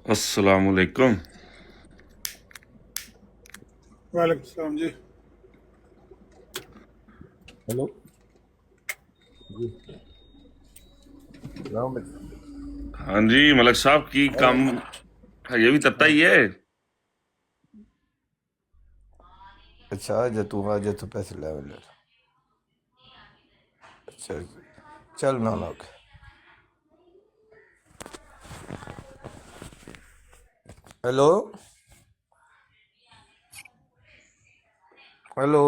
अस्सलामुअलैकुम। वालेकुम सलाम जी। हेलो जी। सलाम अलैकुम। हाँ जी मलक साहब की काम है, ये भी तत्ता हाँ, ही है। अच्छा आ जा तू पैसे ले ले। अच्छा चल ना लाओ। Hello hello.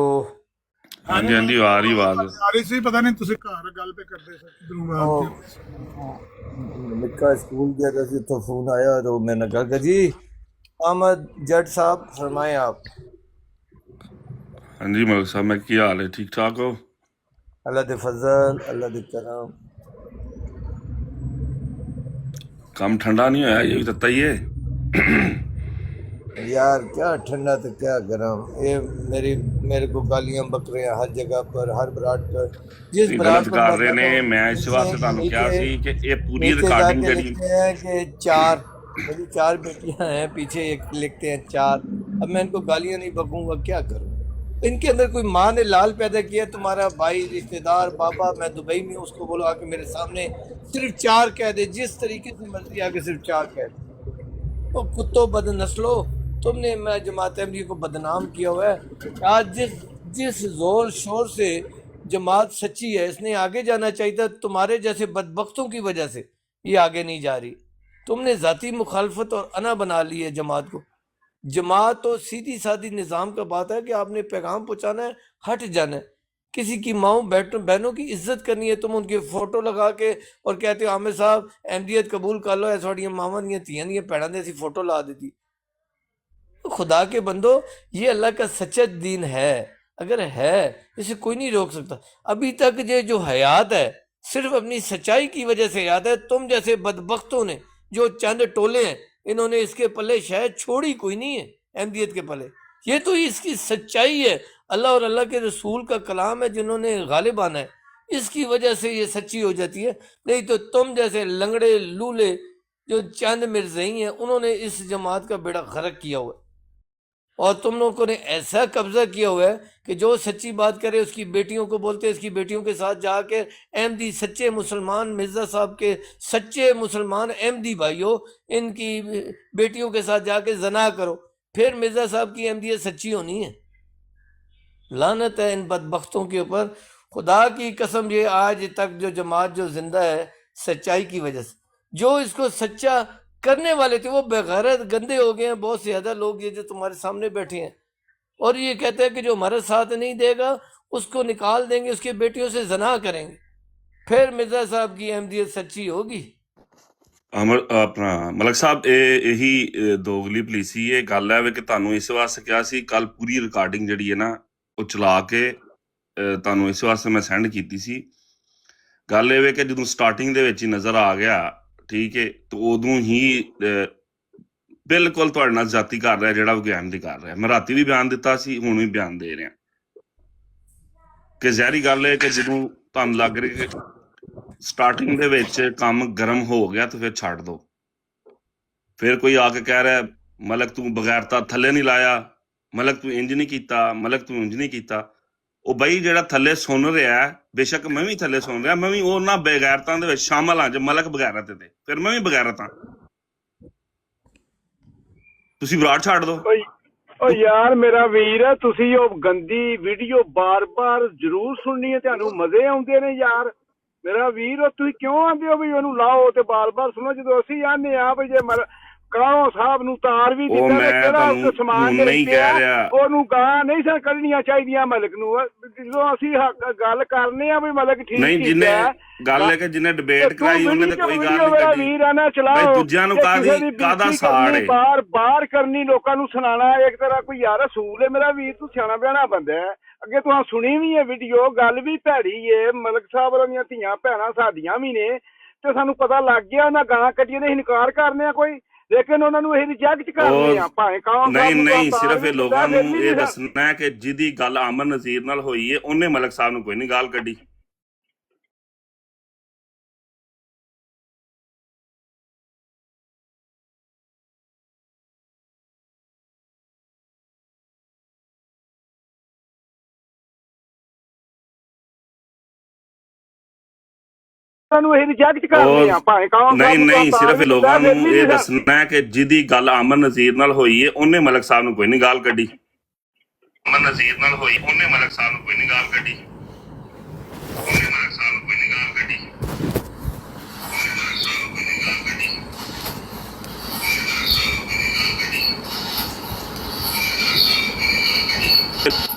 हाँ जी, हाँ मैं जी आ रही आवाज। आ रही सी, पता नहीं तुसी घर गल पे करते थे, किधरों ओ आवाज जी। निक्का स्कूल गया था तो फोन आया तो मैंने कहा जी अहमद जट साहब फरमाए आप। हाँ जी मलक साहब, मैं क्या हाल है, ठीक ठाक हो? अल्लाह दे फजल अल्लाह दे करम। काम ठंडा नहीं होया, ये भी तत्ता ही है। यार क्या ठंडा तो क्या गरम ये मेरी मेरे को गालियां बक रहे हैं हर जगह पर हर बरात पर। जिस नहीं गलत बरात पर कर मैं रहे ने, जाता हूँ मैं इस नीचे वास्ते ਤੁਹਾਨੂੰ ਕਿਹਾ नीचे ਸੀ कि ये पूरी नीचे रिकॉर्डिंग जाके जड़ी। लिखते हैं कि चार। मेरी चार बेटियां हैं पीछे एक लिखते हैं चार। अब मैं इनको गालियां नहीं बकूंगा क्या करूं। इनके अंदर कोई माँ ने लाल पैदा किया तुम्हारा भाई रिश्तेदार बाबा मैं दुबई में उसको बोलो आके मेरे सामने सिर्फ चार कह दे जिस तरीके से मर्जी आके सिर्फ चार कह दे। तो कुत्तों बदनस्लो तुमने मैं जमात अहमदी को बदनाम किया हुआ है। आज जिस जिस जोर शोर से जमात सच्ची है इसने आगे जाना चाहिए था तुम्हारे जैसे बदबख्तों की वजह से ये आगे नहीं जा रही। तुमने जाती मुखालफत और अना बना ली है जमात को। जमात तो सीधी सादी निज़ाम का बात है कि आपने पैगाम पहुंचाना है हट जाना है। किसी की माओ बहनों की इज्जत करनी है तुम उनके फोटो लगा के और कहते हो आमिर साहब अहमदियत कबूल कर लो ऐसा थोड़ियां मावां दियां धीयां दियां भैणां दे असीं फोटो ला दी। तो खुदा के बंदो ये अल्लाह का सच्चा दीन है। अगर है इसे कोई नहीं रोक सकता। अभी तक ये जो हयात है सिर्फ अपनी सच्चाई की वजह से हयात है। तुम जैसे बदबख्तों ने जो चंद टोले हैं इन्होंने इसके पल्ले शायद छोड़ी कोई नहीं है अहमदियत के पल्ले। ये तो इसकी सच्चाई है। अल्लाह और अल्लाह के रसूल का कलाम है जिन्होंने गालिब आना है। इसकी वजह से ये सच्ची हो जाती है। नहीं तो तुम जैसे लंगड़े लूले जो चंद मिर्जई हैं उन्होंने इस जमात का बेड़ा गर्क किया हुआ है। और तुम लोगों ने ऐसा कब्जा किया हुआ है कि जो सच्ची बात करे उसकी बेटियों को बोलते हैं इसकी बेटियों के साथ जाके अहमदी सच्चे मुसलमान मिर्ज़ा साहब के सच्चे मुसलमान अहमदी भाइयों इनकी बेटियों के साथ जाके जना करो। फिर मिर्ज़ा साहब की अहमदियत सच्ची होनी है। लानत है इन बदबख्तों के ऊपर। खुदा की कसम ये आज तक जो जमात जो जिंदा है सच्चाई की वजह से। जो इसको सच्चा करने वाले थे वो बेगैरत गंदे हो गए हैं। बहुत से ज़्यादा लोग ये जो तुम्हारे सामने बैठे हैं और ये कहते हैं कि जो हमारा साथ नहीं देगा उसको निकाल देंगे उसकी बेटियों से जना करेंगे। फिर मिर्जा साहब की अहमदियत सच्ची होगी। ਅਮਰ ਆਪਣਾ ਮਲਕ ਸਾਹਿਬ, ਇਹ ਇਹੀ ਦੋਗਲੀ ਪਲੀਸੀ ਇਹ ਗੱਲ ਹੈ ਵੇ ਕਿ ਤੁਹਾਨੂੰ ਇਸ ਵਾਸਤੇ ਕਿਹਾ ਸੀ ਕੱਲ ਪੂਰੀ ਰਿਕਾਰਡਿੰਗ ਜਿਹੜੀ ਹੈ ਨਾ ਉਹ ਚਲਾ ਕੇ ਤੁਹਾਨੂੰ ਇਸ ਵਾਸਤੇ ਮੈਂ ਸੈਂਡ ਕੀਤੀ ਸੀ। ਗੱਲ ਇਹ ਵੇ ਕਿ ਜਦੋਂ ਸਟਾਰਟਿੰਗ ਦੇ ਵਿੱਚ ਹੀ ਨਜ਼ਰ ਆ ਗਿਆ, ਠੀਕ ਹੈ, ਤੇ ਉਦੋਂ ਹੀ ਬਿਲਕੁਲ ਤੁਹਾਡੇ ਨਾਲ ਜਾਤੀ ਕਰ ਰਿਹਾ ਜਿਹੜਾ ਵਿਗਿਆਨ ਦੀ ਕਰ ਰਿਹਾ। ਮੈਂ ਰਾਤੀ ਵੀ ਬਿਆਨ ਦਿੱਤਾ ਸੀ, ਹੁਣ ਵੀ ਬਿਆਨ ਦੇ ਰਿਹਾ ਕਿ ਜ਼ਹਿਰੀ ਗੱਲ ਹੈ ਕਿ ਜਦੋਂ ਤੁਹਾਨੂੰ ਲੱਗ ਰਿਹਾ ਕਿ ਸਟਾਰਟਿੰਗ ਦੇ ਵਿੱਚ ਕੰਮ ਗਰਮ ਹੋ ਗਿਆ ਤਾਂ ਫਿਰ ਛੱਡ ਦੋ। ਫਿਰ ਕੋਈ ਆ ਕੇ ਕਹਿ ਰਿਹਾ ਮਲਕ ਤੂੰ ਬਗੈਰਤਾ ਥੱਲੇ ਨਹੀਂ ਲਾਇਆ, ਮਲਕ ਤੂੰ ਇੰਜ ਨਹੀਂ ਕੀਤਾ, ਮਲਕ ਤੂੰ ਇੰਜ ਨਹੀਂ ਕੀਤਾ। ਉਹ ਬਈ ਜਿਹੜਾ ਥੱਲੇ ਸੁਣ ਰਿਹਾ, ਬੇਸ਼ੱਕ ਮੈਂ ਵੀ ਥੱਲੇ ਸੁਣ ਰਿਹਾ, ਮੈਂ ਵੀ ਉਹਨਾਂ ਬਗੈਰਤਾਂ ਦੇ ਵਿੱਚ ਸ਼ਾਮਲ ਹਾਂ। ਜੇ ਮਲਕ ਬਗੈਰਤ ਤੇ ਫਿਰ ਮੈਂ ਵੀ ਬਗੈਰਤ ਹਾਂ। ਤੁਸੀਂ ਵਿਰਾਟ ਛੱਡ ਦੋ। ਓ ਯਾਰ ਮੇਰਾ ਵੀਰ ਤੁਸੀਂ ਉਹ ਗੰਦੀ ਵੀਡੀਓ ਬਾਰ-ਬਾਰ ਜ਼ਰੂਰ ਸੁਣਨੀ ਹੈ। ਤੁਹਾਨੂੰ ਮਜ਼ੇ ਆਉਂਦੇ ਨੇ ਯਾਰ ਮੇਰਾ ਵੀਰ। ਉਹ ਤੁਸੀਂ ਕਿਉਂ ਆਂਦੇ ਹੋ ਵੀ ਉਹਨੂੰ ਲਾਓ ਤੇ ਬਾਰ-ਬਾਰ ਸੁਣੋ ਜਦੋਂ ਅਸੀਂ ਆਨੇ ਆ ਵੀ ਜੇ ਕਾਲੋਂ ਸਾਹਿਬ ਨੂੰ ਤਾਰ ਵੀ ਦਿੱਤਾ ਤੇ ਕਿਹੜਾ ਸਮਾਨ ਦੇ ਉਹਨੂੰ ਗਾਂ ਨਹੀਂ ਸਨ ਕੱਢਣੀਆਂ ਚਾਹੀਦੀਆਂ ਮਲਕ ਨੂੰ। ਜਦੋਂ ਅਸੀਂ ਗੱਲ ਕਰਨੇ ਆ ਵੀ ਮਲਕ ਠੀਕ ਨਹੀਂ ਹੈ ਗੱਲ ਹੈ ਕਿ ਜਿਹਨੇ ਡਿਬੇਟ ਕਰਾਈ ਉਹਨੇ ਤੇ ਕੋਈ ਗੱਲ ਨਹੀਂ ਕੱਢੀ। ਵੀਰ ਆ ਨਾ ਚਲਾਓ ਦੂਜਿਆਂ ਨੂੰ ਕਾਹਦਾ ਸਾੜ ਹੈ ਬਾਰ ਕਰਨੀ ਲੋਕਾਂ ਨੂੰ ਸੁਣਾਣਾ ਇੱਕ ਤਰ੍ਹਾਂ ਕੋਈ ਯਾਰ ਅਸੂਲ ਹੈ ਮੇਰਾ ਵੀਰ। ਤੂੰ ਸਿਆਣਾ ਬਿਆਣਾ ਬੰਦਾ ਹੈ। ਅੱਗੇ ਤੂੰ ਸੁਣੀ ਵੀ ਹੈ ਵੀਡੀਓ ਗੱਲ ਵੀ ਭੈੜੀ ਏ। ਮਲਕ ਸਾਹਿਬ ਹੋਰਾਂ ਦੀਆਂ ਧੀਆਂ ਭੈਣਾਂ ਸਾਡੀਆਂ ਵੀ ਨੇ ਤੇ ਸਾਨੂੰ ਪਤਾ ਲੱਗ ਗਿਆ ਉਹਨਾਂ ਗਾਂ ਕੱਢੀਆਂ ਨੇ ਇਨਕਾਰ ਕਰਨੇ ਆ ਕੋਈ ਲੇਕਿਨ ਉਹਨਾਂ ਨੂੰ ਇਹ ਰਿਜੈਕਟ ਕਰਨੇ ਆ ਭਾਵੇਂ ਕੌਣ। ਨਹੀਂ ਸਿਰਫ ਇਹ ਲੋਕਾਂ ਨੂੰ ਇਹ ਦੱਸਣਾ ਹੈ ਕਿ ਜਿਹਦੀ ਗੱਲ ਅਮਨ ਨਜ਼ੀਰ ਨਾਲ ਹੋਈ ਹੈ ਉਹਨੇ ਮਲਕ ਸਾਹਿਬ ਨੂੰ ਕੋਈ ਨਹੀਂ ਗਾਲ ਕੱਢੀ। ਨੂੰ ਇਹ ਰਿਜੈਕਟ ਕਰਨੇ ਆ ਭਾਵੇਂ ਕਹੋ ਨਹੀਂ ਸਿਰਫ ਲੋਕਾਂ ਨੂੰ ਇਹ ਦੱਸਣਾ ਹੈ ਕਿ ਜਿਹਦੀ ਗੱਲ ਅਮਰ ਨਜ਼ੀਰ ਨਾਲ ਹੋਈ ਹੈ ਉਹਨੇ ਮਲਕ ਸਾਹਿਬ ਨੂੰ ਕੋਈ ਨਹੀਂ ਗਾਲ ਕੱਢੀ। ਅਮਰ ਨਜ਼ੀਰ ਨਾਲ ਹੋਈ ਉਹਨੇ ਮਲਕ ਸਾਹਿਬ ਨੂੰ ਕੋਈ ਨਹੀਂ ਗਾਲ ਕੱਢੀ। ਉਹਨੇ ਮਲਕ ਸਾਹਿਬ ਨੂੰ ਕੋਈ ਨਹੀਂ ਗਾਲ ਕੱਢੀ। ਉਹਨੇ ਮਲਕ ਸਾਹਿਬ ਨੂੰ ਕੋਈ ਨਹੀਂ ਗਾਲ ਕੱਢੀ। ਉਹਨੇ ਮਲਕ ਸਾਹਿਬ ਨੂੰ ਕੋਈ ਨਹੀਂ ਗਾਲ ਕੱਢੀ। ਉਹਨੇ ਮਲਕ ਸਾਹਿਬ ਨੂੰ ਕੋਈ ਨਹੀਂ ਗਾਲ ਕੱਢੀ।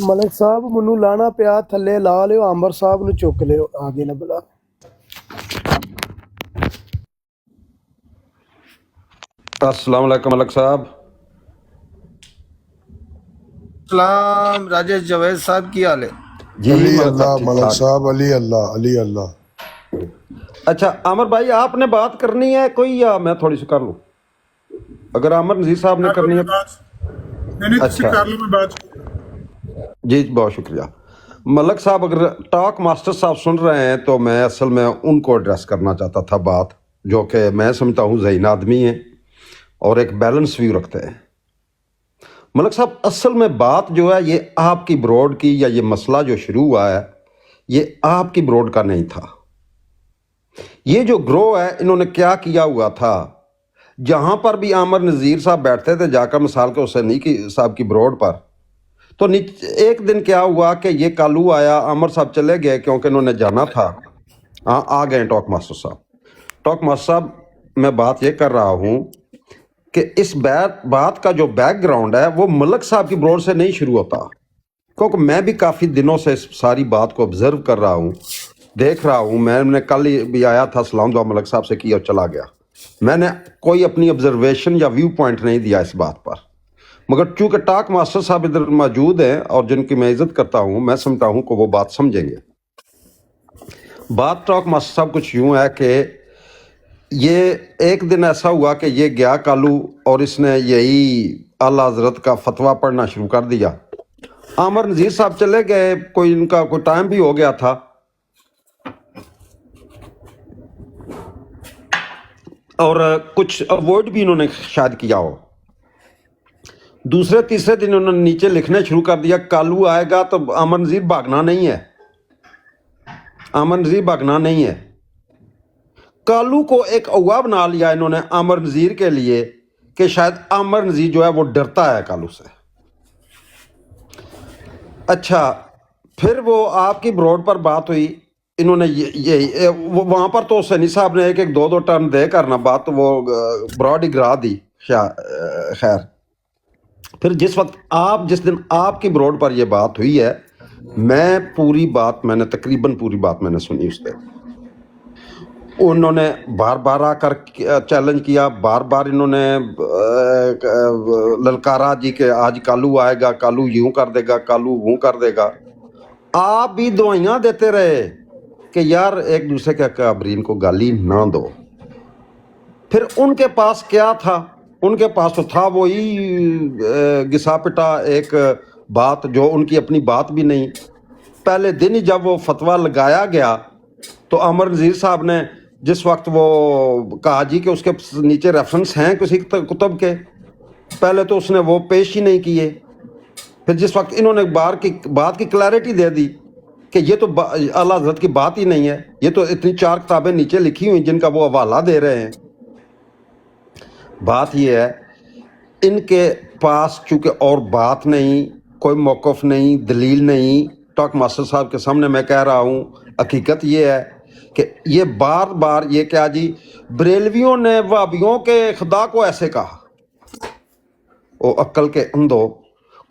ਮਲਕ ਸਾਹਿਬ ਮੈਨੂੰ ਲਾਣਾ ਪਿਆ ਥੱਲੇ ਲਾ ਲਿਓ ਅੰਬਰ ਸਾਹਿਬ ਨੂੰ ਚੁੱਕ ਲਿਓ ਆਗੇ ਨਾ ਬੁਲਾ। अस्सलाम वालेकुम मलक साहब। सलाम राजेश जावेद साहब की हाल है? जी अली मलक अल्लाह साहब, ठीक मलक ठाक। साहब अली अल्लाह अली अल्लाह। अच्छा अमर भाई आपने बात करनी है कोई या मैं थोड़ी सी कर लूँ? अगर अमर नजीर साहब ने करनी है नहीं तुसी अच्छा। कर लो मैं बात जी बहुत शुक्रिया। मलक साहब अगर टॉक मास्टर साहब सुन रहे हैं तो मैं असल में उनको एड्रेस करना चाहता था बात, जो कि मैं समझता हूँ ज़हीन आदमी है और एक बैलेंस व्यू रखते हैं। मलक साहब असल में बात जो है ये आपकी ब्रॉड की या ये मसला जो शुरू हुआ है ये आपकी ब्रॉड का नहीं था। ये जो ग्रो है इन्होंने क्या किया हुआ था, जहां पर भी आमर नज़ीर साहब बैठते थे जाकर मिसाल के हुसैनी की साहब की ब्रॉड पर, तो एक दिन क्या हुआ कि ये कालू आया, आमर साहब चले गए क्योंकि इन्होंने जाना था। हाँ आ गए टॉक मास्टर साहब। टॉक मास्टर साहब मैं बात ये कर रहा हूँ कि इस बात का जो बैकग्राउंड है वो मलक साहब की ब्रॉड से नहीं शुरू होता, क्योंकि मैं भी काफ़ी दिनों से इस सारी बात को ऑब्जर्व कर रहा हूँ, देख रहा हूँ। मैंने कल ही भी आया था, सलाम दुआ मलक साहब से किया और चला गया। मैंने कोई अपनी ऑब्जर्वेशन या व्यू पॉइंट नहीं दिया इस बात पर, मगर चूंकि टॉक मास्टर साहब इधर मौजूद हैं और जिनकी मैं इज्जत करता हूँ, मैं समझता हूँ कि वो बात समझेंगे। बात टॉक मास्टर साहब कुछ यूँ है कि ये एक दिन ऐसा हुआ कि ये गया कालू और इसने यही आला हजरत का फतवा पढ़ना शुरू कर दिया। आमर नज़ीर साहब चले गए, कोई इनका कोई टाइम भी हो गया था, और कुछ अवॉइड भी इन्होंने शायद किया हो। दूसरे तीसरे दिन उन्होंने नीचे लिखने शुरू कर दिया, कालू आएगा तो आमर नज़ीर भागना नहीं है, आमर नज़ीर भागना नहीं है। कालू को एक अगवा बना लिया इन्होंने आमर नज़ीर के लिए कि शायद आमर नज़ीर जो है वो डरता है कालू से। अच्छा फिर वो आपकी ब्रॉड पर बात हुई, इन्होंने ये वहाँ पर तो सैनी साहब ने एक दो टर्न दे करना बात, वो ब्रॉड ही गिरा दी। खैर फिर जिस दिन आपकी ब्रॉड पर ये बात हुई है, मैंने तकरीबन पूरी बात मैंने सुनी उस दिन। उन्होंने बार बार आकर चैलेंज किया, बार बार इन्होंने ललकारा जी के आज कालू आएगा, कालू यूं कर देगा, कालू वो कर देगा। आप भी दुआइयाँ देते रहे कि यार एक दूसरे के काबरीन को गाली ना दो। फिर उनके पास क्या था? उनके पास तो था वही घिसा पिटा एक बात जो उनकी अपनी बात भी नहीं। पहले दिन ही जब वो फतवा लगाया गया तो अमर नज़ीर साहब ने जिस वक्त वो कहा जी कि उसके नीचे रेफरेंस हैं किसी कुतब के, पहले तो उसने वो पेश ही नहीं किए। फिर जिस वक्त इन्होंने बात की क्लैरिटी दे दी کہ یہ تو اعلیٰ حضرت کی بات ہی نہیں ہے. یہ تو اتنی 4 کتابیں نیچے لکھی ہوئی جن کا وہ حوالہ دے رہے ہیں. بات یہ ہے ان کے پاس چونکہ اور بات نہیں, کوئی موقف نہیں, دلیل نہیں. ٹاک ماسٹر صاحب کے سامنے میں کہہ رہا ہوں, حقیقت یہ ہے کہ یہ بار بار یہ کیا جی بریلویوں نے وہابیوں کے خدا کو ایسے کہا. وہ عقل کے اندھو,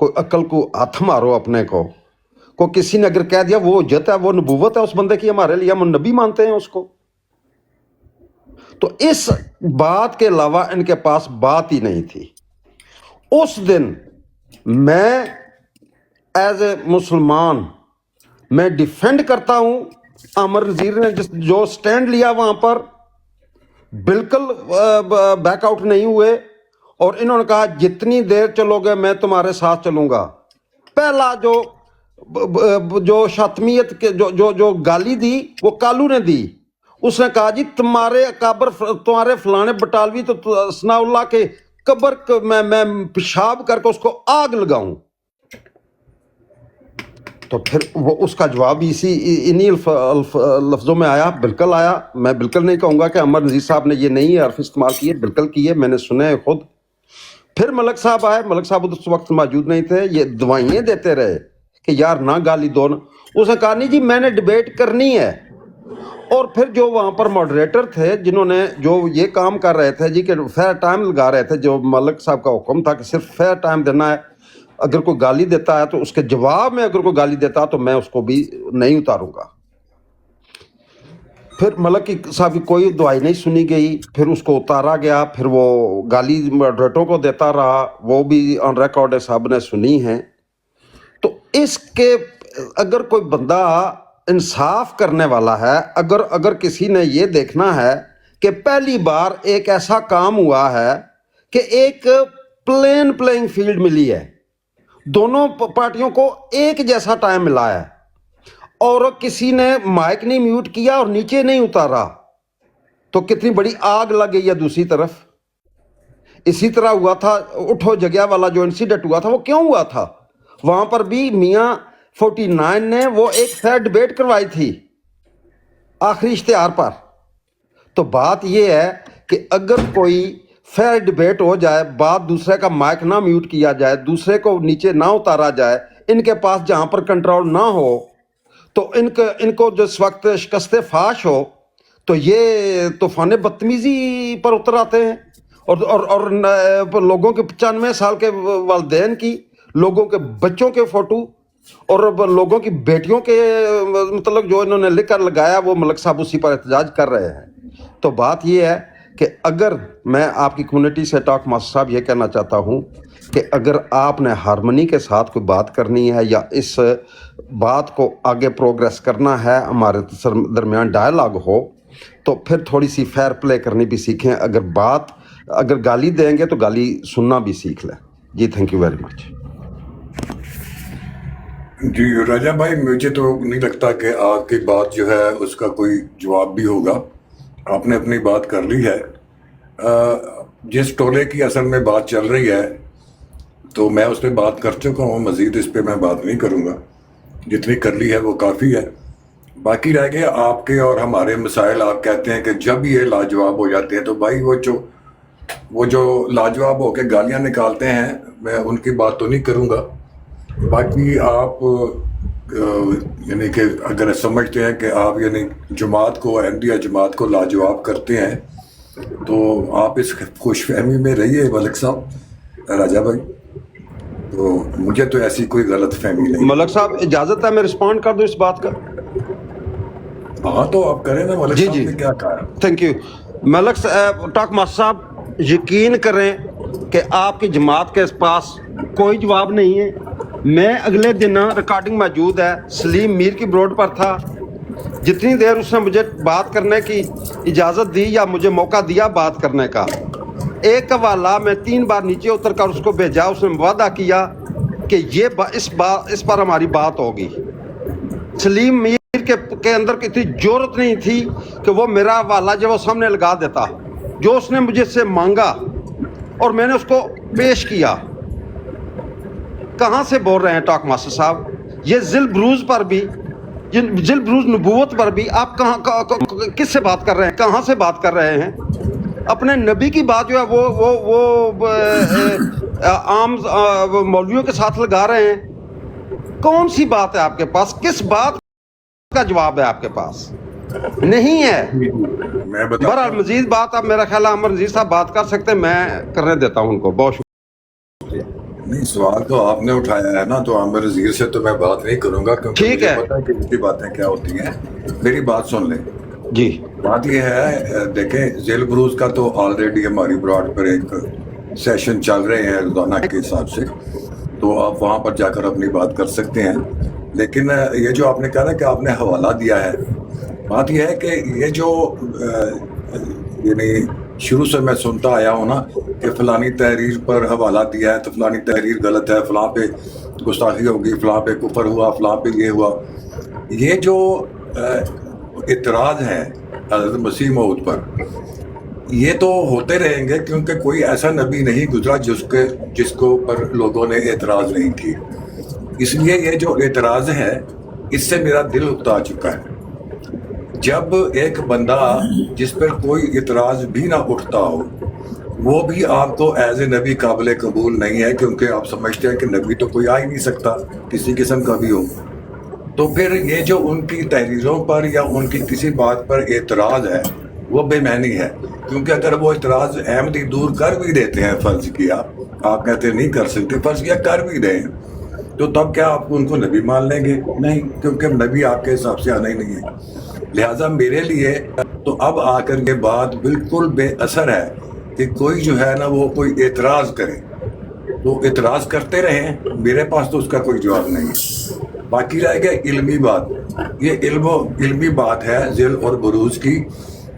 کوئی عقل کو ہاتھ مارو اپنے کو کسی نے اگر کہہ دیا وہ حجت ہے, وہ نبوت ہے اس بندے کی ہمارے لیے, ہم نبی مانتے ہیں اس کو. تو اس بات کے علاوہ ان کے پاس بات ہی نہیں تھی. اس دن میں ایز اے مسلمان میں ڈیفینڈ کرتا ہوں. عامر نذیر نے جو سٹینڈ لیا وہاں پر بالکل بیک آؤٹ نہیں ہوئے, اور انہوں نے کہا جتنی دیر چلو گے میں تمہارے ساتھ چلوں گا. پہلا جو شاطمیت کے جو گالی دی وہ کالو نے دی. اس نے کہا جی تمہارے اکابر تمہارے فلانے بٹالوی تو ثناء اللہ کے قبر میں پیشاب کر کے اس کو آگ لگاؤں. تو پھر وہ اس کا جواب انہی لفظوں میں آیا, بالکل آیا. میں بالکل نہیں کہوں گا کہ عامر نذیر صاحب نے یہ نہیں حرف استعمال کیے, بالکل کیے, میں نے سنے خود. پھر ملک صاحب آئے, ملک صاحب اس وقت موجود نہیں تھے, یہ دعائیں دیتے رہے کہ یار نہ گالی دو. اس نے کہا نہیں جی میں نے ڈیبیٹ کرنی ہے. اور پھر جو وہاں پر ماڈریٹر تھے جنہوں نے جو یہ کام کر رہے تھے جی کہ فیئر ٹائم لگا رہے تھے, جو ملک صاحب کا حکم تھا کہ صرف فیئر ٹائم دینا ہے, اگر کوئی گالی دیتا ہے تو اس کے جواب میں اگر کوئی گالی دیتا تو میں اس کو بھی نہیں اتاروں گا. پھر ملک صاحب کی کوئی دعائی نہیں سنی گئی, پھر اس کو اتارا گیا, پھر وہ گالی ماڈریٹروں کو دیتا رہا, وہ بھی آن ریکارڈ صاحب نے سنی ہیں. تو اس کے اگر کوئی بندہ انصاف کرنے والا ہے, اگر کسی نے یہ دیکھنا ہے کہ پہلی بار ایک ایسا کام ہوا ہے کہ ایک پلینگ فیلڈ ملی ہے, دونوں پارٹیوں کو ایک جیسا ٹائم ملا ہے, اور کسی نے مائک نہیں میوٹ کیا اور نیچے نہیں اتارا, تو کتنی بڑی آگ لگ گئی ہے دوسری طرف. اسی طرح ہوا تھا اٹھو جگیا والا جو انسیڈنٹ ہوا تھا, وہ کیوں ہوا تھا؟ وہاں پر بھی میاں 49 نے وہ ایک فیئر ڈیبیٹ کروائی تھی آخری اشتہار پر. تو بات یہ ہے کہ اگر کوئی فیئر ڈیبیٹ ہو جائے, بات دوسرے کا مائک نہ میوٹ کیا جائے, دوسرے کو نیچے نہ اتارا جائے, ان کے پاس جہاں پر کنٹرول نہ ہو, تو ان کو جس وقت شکست فاش ہو تو یہ طوفان بدتمیزی پر اتر آتے ہیں, اور لوگوں کے 95 سال کے والدین کی, لوگوں کے بچوں کے فوٹو اور لوگوں کی بیٹیوں کے مطلب جو انہوں نے لکھ کر لگایا, وہ ملک صاحب اسی پر احتجاج کر رہے ہیں. تو بات یہ ہے کہ اگر میں آپ کی کمیونٹی سے ٹاک ماسٹر صاحب یہ کہنا چاہتا ہوں کہ اگر آپ نے ہارمنی کے ساتھ کوئی بات کرنی ہے یا اس بات کو آگے پروگریس کرنا ہے, ہمارے درمیان ڈائلاگ ہو, تو پھر تھوڑی سی فیئر پلے کرنی بھی سیکھیں. اگر گالی دیں گے تو گالی سننا بھی سیکھ لیں. جی تھینک یو ویری مچ. جی راجہ بھائی, مجھے تو نہیں لگتا کہ آپ کی بات جو ہے اس کا کوئی جواب بھی ہوگا. آپ نے اپنی بات کر لی ہے. جس ٹولے کی اصل میں بات چل رہی ہے تو میں اس پہ بات کر چکا ہوں, مزید اس پہ میں بات نہیں کروں گا. جتنی کر لی ہے وہ کافی ہے. باقی رہ گئے آپ کے اور ہمارے مسائل. آپ کہتے ہیں کہ جب یہ لاجواب ہو جاتے ہیں تو بھائی وہ جو لاجواب ہو کے گالیاں نکالتے ہیں, میں ان کی بات تو نہیں کروں گا. باقی آپ یعنی کہ اگر سمجھتے ہیں کہ آپ یعنی جماعت کو, احمدیہ جماعت کو لاجواب کرتے ہیں, تو آپ اس خوش فہمی میں رہیے ملک صاحب, راجہ بھائی. تو مجھے تو ایسی کوئی غلط فہمی نہیں. ملک صاحب اجازت ہے میں رسپونڈ کر دوں اس بات کا؟ ہاں تو آپ کریں نا ملک صاحب نے کیا کہا. Thank you. ملک ٹاک ماسٹر صاحب یقین کریں کہ آپ کی جماعت کے پاس کوئی جواب نہیں ہے. میں اگلے دن ریکارڈنگ موجود ہے, سلیم میر کی بروڈ پر تھا. جتنی دیر اس نے مجھے بات کرنے کی اجازت دی یا مجھے موقع دیا بات کرنے کا, ایک حوالہ میں 3 بار نیچے اتر کر اس کو بھیجا. اس نے وعدہ کیا کہ اس پر ہماری بات ہوگی. سلیم میر کے اندر اتنی جرأت نہیں تھی کہ وہ میرا حوالہ جو وہ سامنے لگا دیتا. جو اس نے مجھے سے مانگا اور میں نے اس کو پیش کیا. کہاں سے بول رہے ہیں ٹاک ماسٹر صاحب؟ یہ ذل بروز پر بھی जिल बरूज नबूवत पर भी आप किससे बात कर रहे हैं, कहाँ से बात कर रहे हैं? अपने नबी की बात जो है वो आम मौलवियों के साथ लगा रहे हैं। कौन सी बात है आपके पास? किस बात का जवाब है आपके पास? नहीं है। मैं बता बहरहाल मजीद बात अब मेरा ख्याल है अमर नज़ीर साहब बात कर सकते हैं, मैं करने देता हूं उनको। बहुत शुक्रिया। नहीं, सवाल तो आपने उठाया है ना, तो आमिर नज़ीर से तो मैं बात नहीं करूंगा, क्योंकि ठीक मुझे है। पता है कि उनकी बातें क्या होती हैं। मेरी बात सुन लें। जी बात यह है, देखें, ज़िल बरूज का तो ऑलरेडी हमारी ब्रॉड पर एक सेशन चल रहे हैं रोजाना के हिसाब से, तो आप वहाँ पर जाकर अपनी बात कर सकते हैं। लेकिन ये जो आपने कहा ना कि आपने हवाला दिया है, बात यह है कि ये जो यानी शुरू से मैं सुनता आया हूँ ना कि फलानी तहरीर पर हवाला दिया है तो फलानी तहरीर गलत है, फलां पे गुस्ताखी होगी, फलां पे कुफर हुआ, फलां पे ये हुआ। ये जो इतराज़ है हज़रत मसीह मौद पर, ये तो होते रहेंगे, क्योंकि कोई ऐसा नबी नहीं गुजरा जिसको पर लोगों ने एतराज़ नहीं की। इसलिए ये जो एतराज़ है, इससे मेरा दिल उकता चुका है। जब एक बंदा जिस पर कोई इतराज़ भी ना उठता हो, वो भी आपको एज ए नबी काबिल कबूल नहीं है, क्योंकि आप समझते हैं कि नबी तो कोई आ ही नहीं सकता किसी किस्म का भी हो। तो फिर ये जो उनकी तहरीरों पर या उनकी किसी बात पर एतराज़ है, वो बेमैनी है। क्योंकि अगर वो एतराज़ अहमदी दूर कर भी देते हैं, फ़र्ज़ किया, आप कहते नहीं कर सकते, फ़र्ज़ किया कर भी दें, तो तब क्या आप उनको नबी मान लेंगे? नहीं, क्योंकि नबी आपके हिसाब से आना ही नहीं है। लिहाजा मेरे लिए तो अब आकर ये बात बिल्कुल बेअसर है कि कोई जो है ना वो कोई एतराज़ करे, तो एतराज़ करते रहें, मेरे पास तो उसका कोई जवाब नहीं है। बाकी रह गया इल्मी बात। ये इल्मी बात है ज़िल और बरूज की।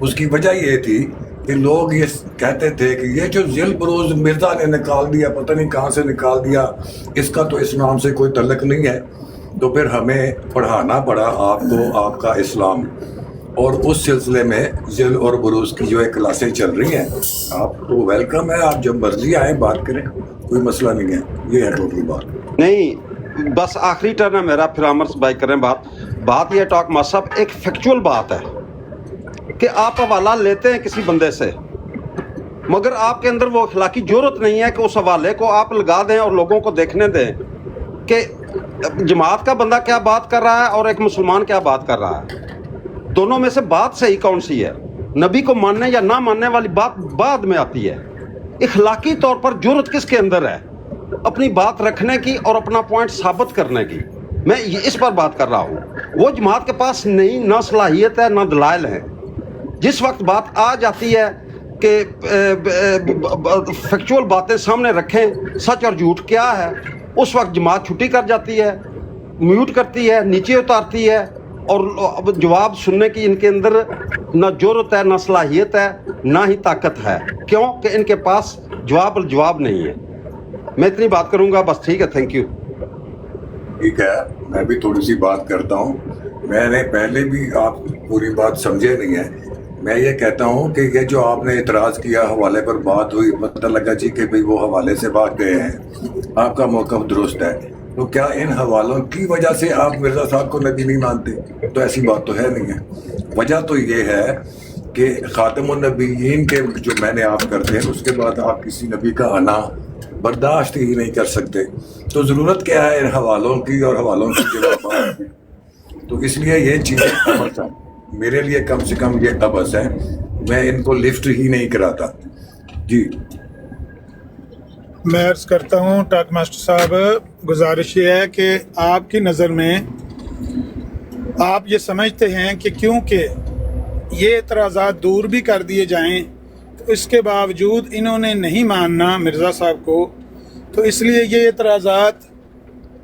उसकी वजह ये थी कि लोग ये कहते थे कि ये जो ज़िल बरूज मिर्ज़ा ने निकाल दिया, पता नहीं कहाँ से निकाल दिया, इसका तो इस्लाम से कोई तल्लुक़ नहीं है। तो फिर हमें पढ़ाना पड़ा आपको आपका इस्लाम, और उस सिलसिले में ज़िल और बरूज की जो है क्लासें चल रही हैं। आपको वेलकम है, आप जब मर्जी आए बात करें, कोई मसला नहीं है। ये है टोटल बात। नहीं, बस आखिरी टर्न है मेरा, फिर अमर भाई करें बात ये टॉक मसब एक फैक्चुअल बात है कि आप हवाला लेते हैं किसी बंदे से, मगर आपके अंदर वो अखलाकी जुर्रत नहीं है कि उस हवाले को आप लगा दें और लोगों को देखने दें कि जमात का बंदा क्या बात कर रहा है और एक मुसलमान क्या बात कर रहा है। दोनों में से बात सही कौन सी है? नबी को मानने या ना मानने वाली बात बाद में आती है। इखलाकी तौर पर जुर्रत किसके अंदर है अपनी बात रखने की और अपना पॉइंट साबित करने की? मैं इस पर बात कर रहा हूँ। वो जमात के पास नहीं, ना सलाहियत है ना दलाइल है। जिस वक्त बात आ जाती है कि फैक्चुअल बातें सामने रखें, सच और झूठ क्या है, उस वक्त जमात छुट्टी कर जाती है, म्यूट करती है, नीचे उतारती है, और जवाब सुनने की इनके अंदर ना जुर्रत है, ना सलाहियत है, ना ही ताकत है। क्यों कि इनके पास जवाब नहीं है। मैं इतनी बात करूंगा बस। ठीक है, थैंक यू। ठीक है, मैं भी थोड़ी सी बात करता हूँ। मैंने पहले भी, आप पूरी बात समझे नहीं है। मैं ये कहता हूँ कि ये जो आपने इतराज़ किया, हवाले पर बात हुई, पता लगा जी कि भाई वो हवाले से भाग गए हैं, आपका मौक़िफ़ दुरुस्त है, तो क्या इन हवालों की वजह से आप मिर्ज़ा साहब को नबी नहीं मानते? तो ऐसी बात तो है नहीं है। वजह तो ये है कि ख़ातमुन नबीयीन के जो मैंने आप करते हैं, उसके बाद आप किसी नबी का आना बर्दाश्त ही नहीं कर सकते। तो ज़रूरत क्या है इन हवालों की और हवालों की जवाब की? तो इसलिए ये चीज़ें अबस हैं मेरे लिए, कम से कम ये अबस है। मैं इनको लिफ्ट ही नहीं कराता। जी मैं अर्ज करता हूँ टॉक मास्टर साहब, गुजारिश ये है कि आपकी नज़र में आप ये समझते हैं कि क्योंकि ये एतराज़ात दूर भी कर दिए जाएं, तो इसके बावजूद इन्होंने नहीं मानना मिर्ज़ा साहब को, तो इसलिए ये एतराज़ात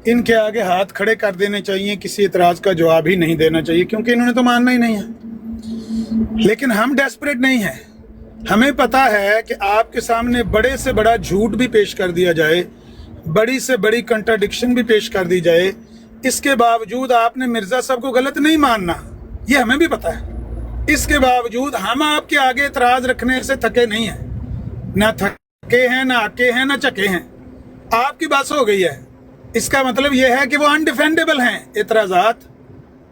इनके आगे हाथ खड़े कर देने चाहिए, किसी एतराज़ का जवाब ही नहीं देना चाहिए, क्योंकि इन्होंने तो मानना ही नहीं है। लेकिन हम डेस्परेट नहीं हैं। हमें पता है कि आपके सामने बड़े से बड़ा झूठ भी पेश कर दिया जाए, बड़ी से बड़ी कंट्राडिक्शन भी पेश कर दी जाए, इसके बावजूद आपने मिर्ज़ा साहब को गलत नहीं मानना, ये हमें भी पता है। इसके बावजूद हम आपके आगे एतराज़ रखने से थके नहीं हैं, ना थके हैं, ना आके हैं, ना चके हैं। आपकी बात हो गई है, इसका मतलब यह है कि वो अनडिफेंडेबल हैं एतराज़ात,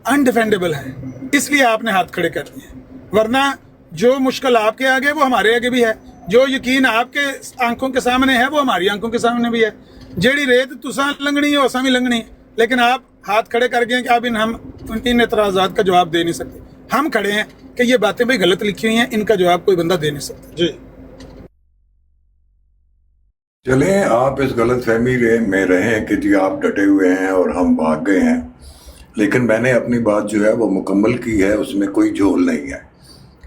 अनडिफेंडेबल हैं, इसलिए आपने हाथ खड़े कर दिए, वरना जो मुश्किल आपके आगे वो हमारे आगे भी है, जो यकीन आपके आंखों के सामने है वो हमारी आंखों के सामने भी है। जेड़ी रेत तुसा लंघनी है असा भी लंघनी है, लेकिन आप हाथ खड़े कर गए कि अब हम इन एतराज़ात का जवाब दे नहीं सकते। हम खड़े हैं कि ये बातें भाई गलत लिखी हुई हैं, इनका जवाब कोई बंदा दे नहीं सकता। जी चलें, आप इस गलत फहमी में रहें कि जी आप डटे हुए हैं और हम भाग गए हैं, लेकिन मैंने अपनी बात जो है वो मुकम्मल की है, उसमें कोई झोल नहीं है।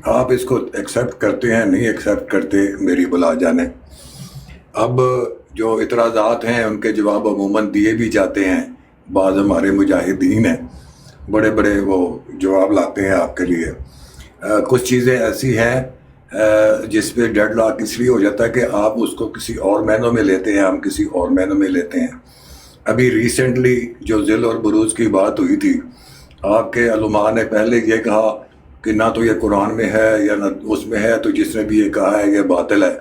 आप इसको एक्सेप्ट करते हैं नहीं एक्सेप्ट करते, मेरी बला जाने। अब जो इतराज़ात हैं उनके जवाब अमूमन दिए भी जाते हैं। बाज़ हमारे मुजाहिदीन हैं, बड़े बड़े वो जवाब लाते हैं आपके लिए। कुछ चीज़ें ऐसी हैं जिस पे डेड लॉक इसलिए हो जाता है कि आप उसको किसी और मायनों में लेते हैं, हम किसी और मायनों में लेते हैं। अभी रिसेंटली जो ज़िल और बुरूज की बात हुई थी, आपके उलमा ने पहले ये कहा कि ना तो ये कुरान में है या ना उसमें है, तो जिसने भी ये कहा है ये बातिल है।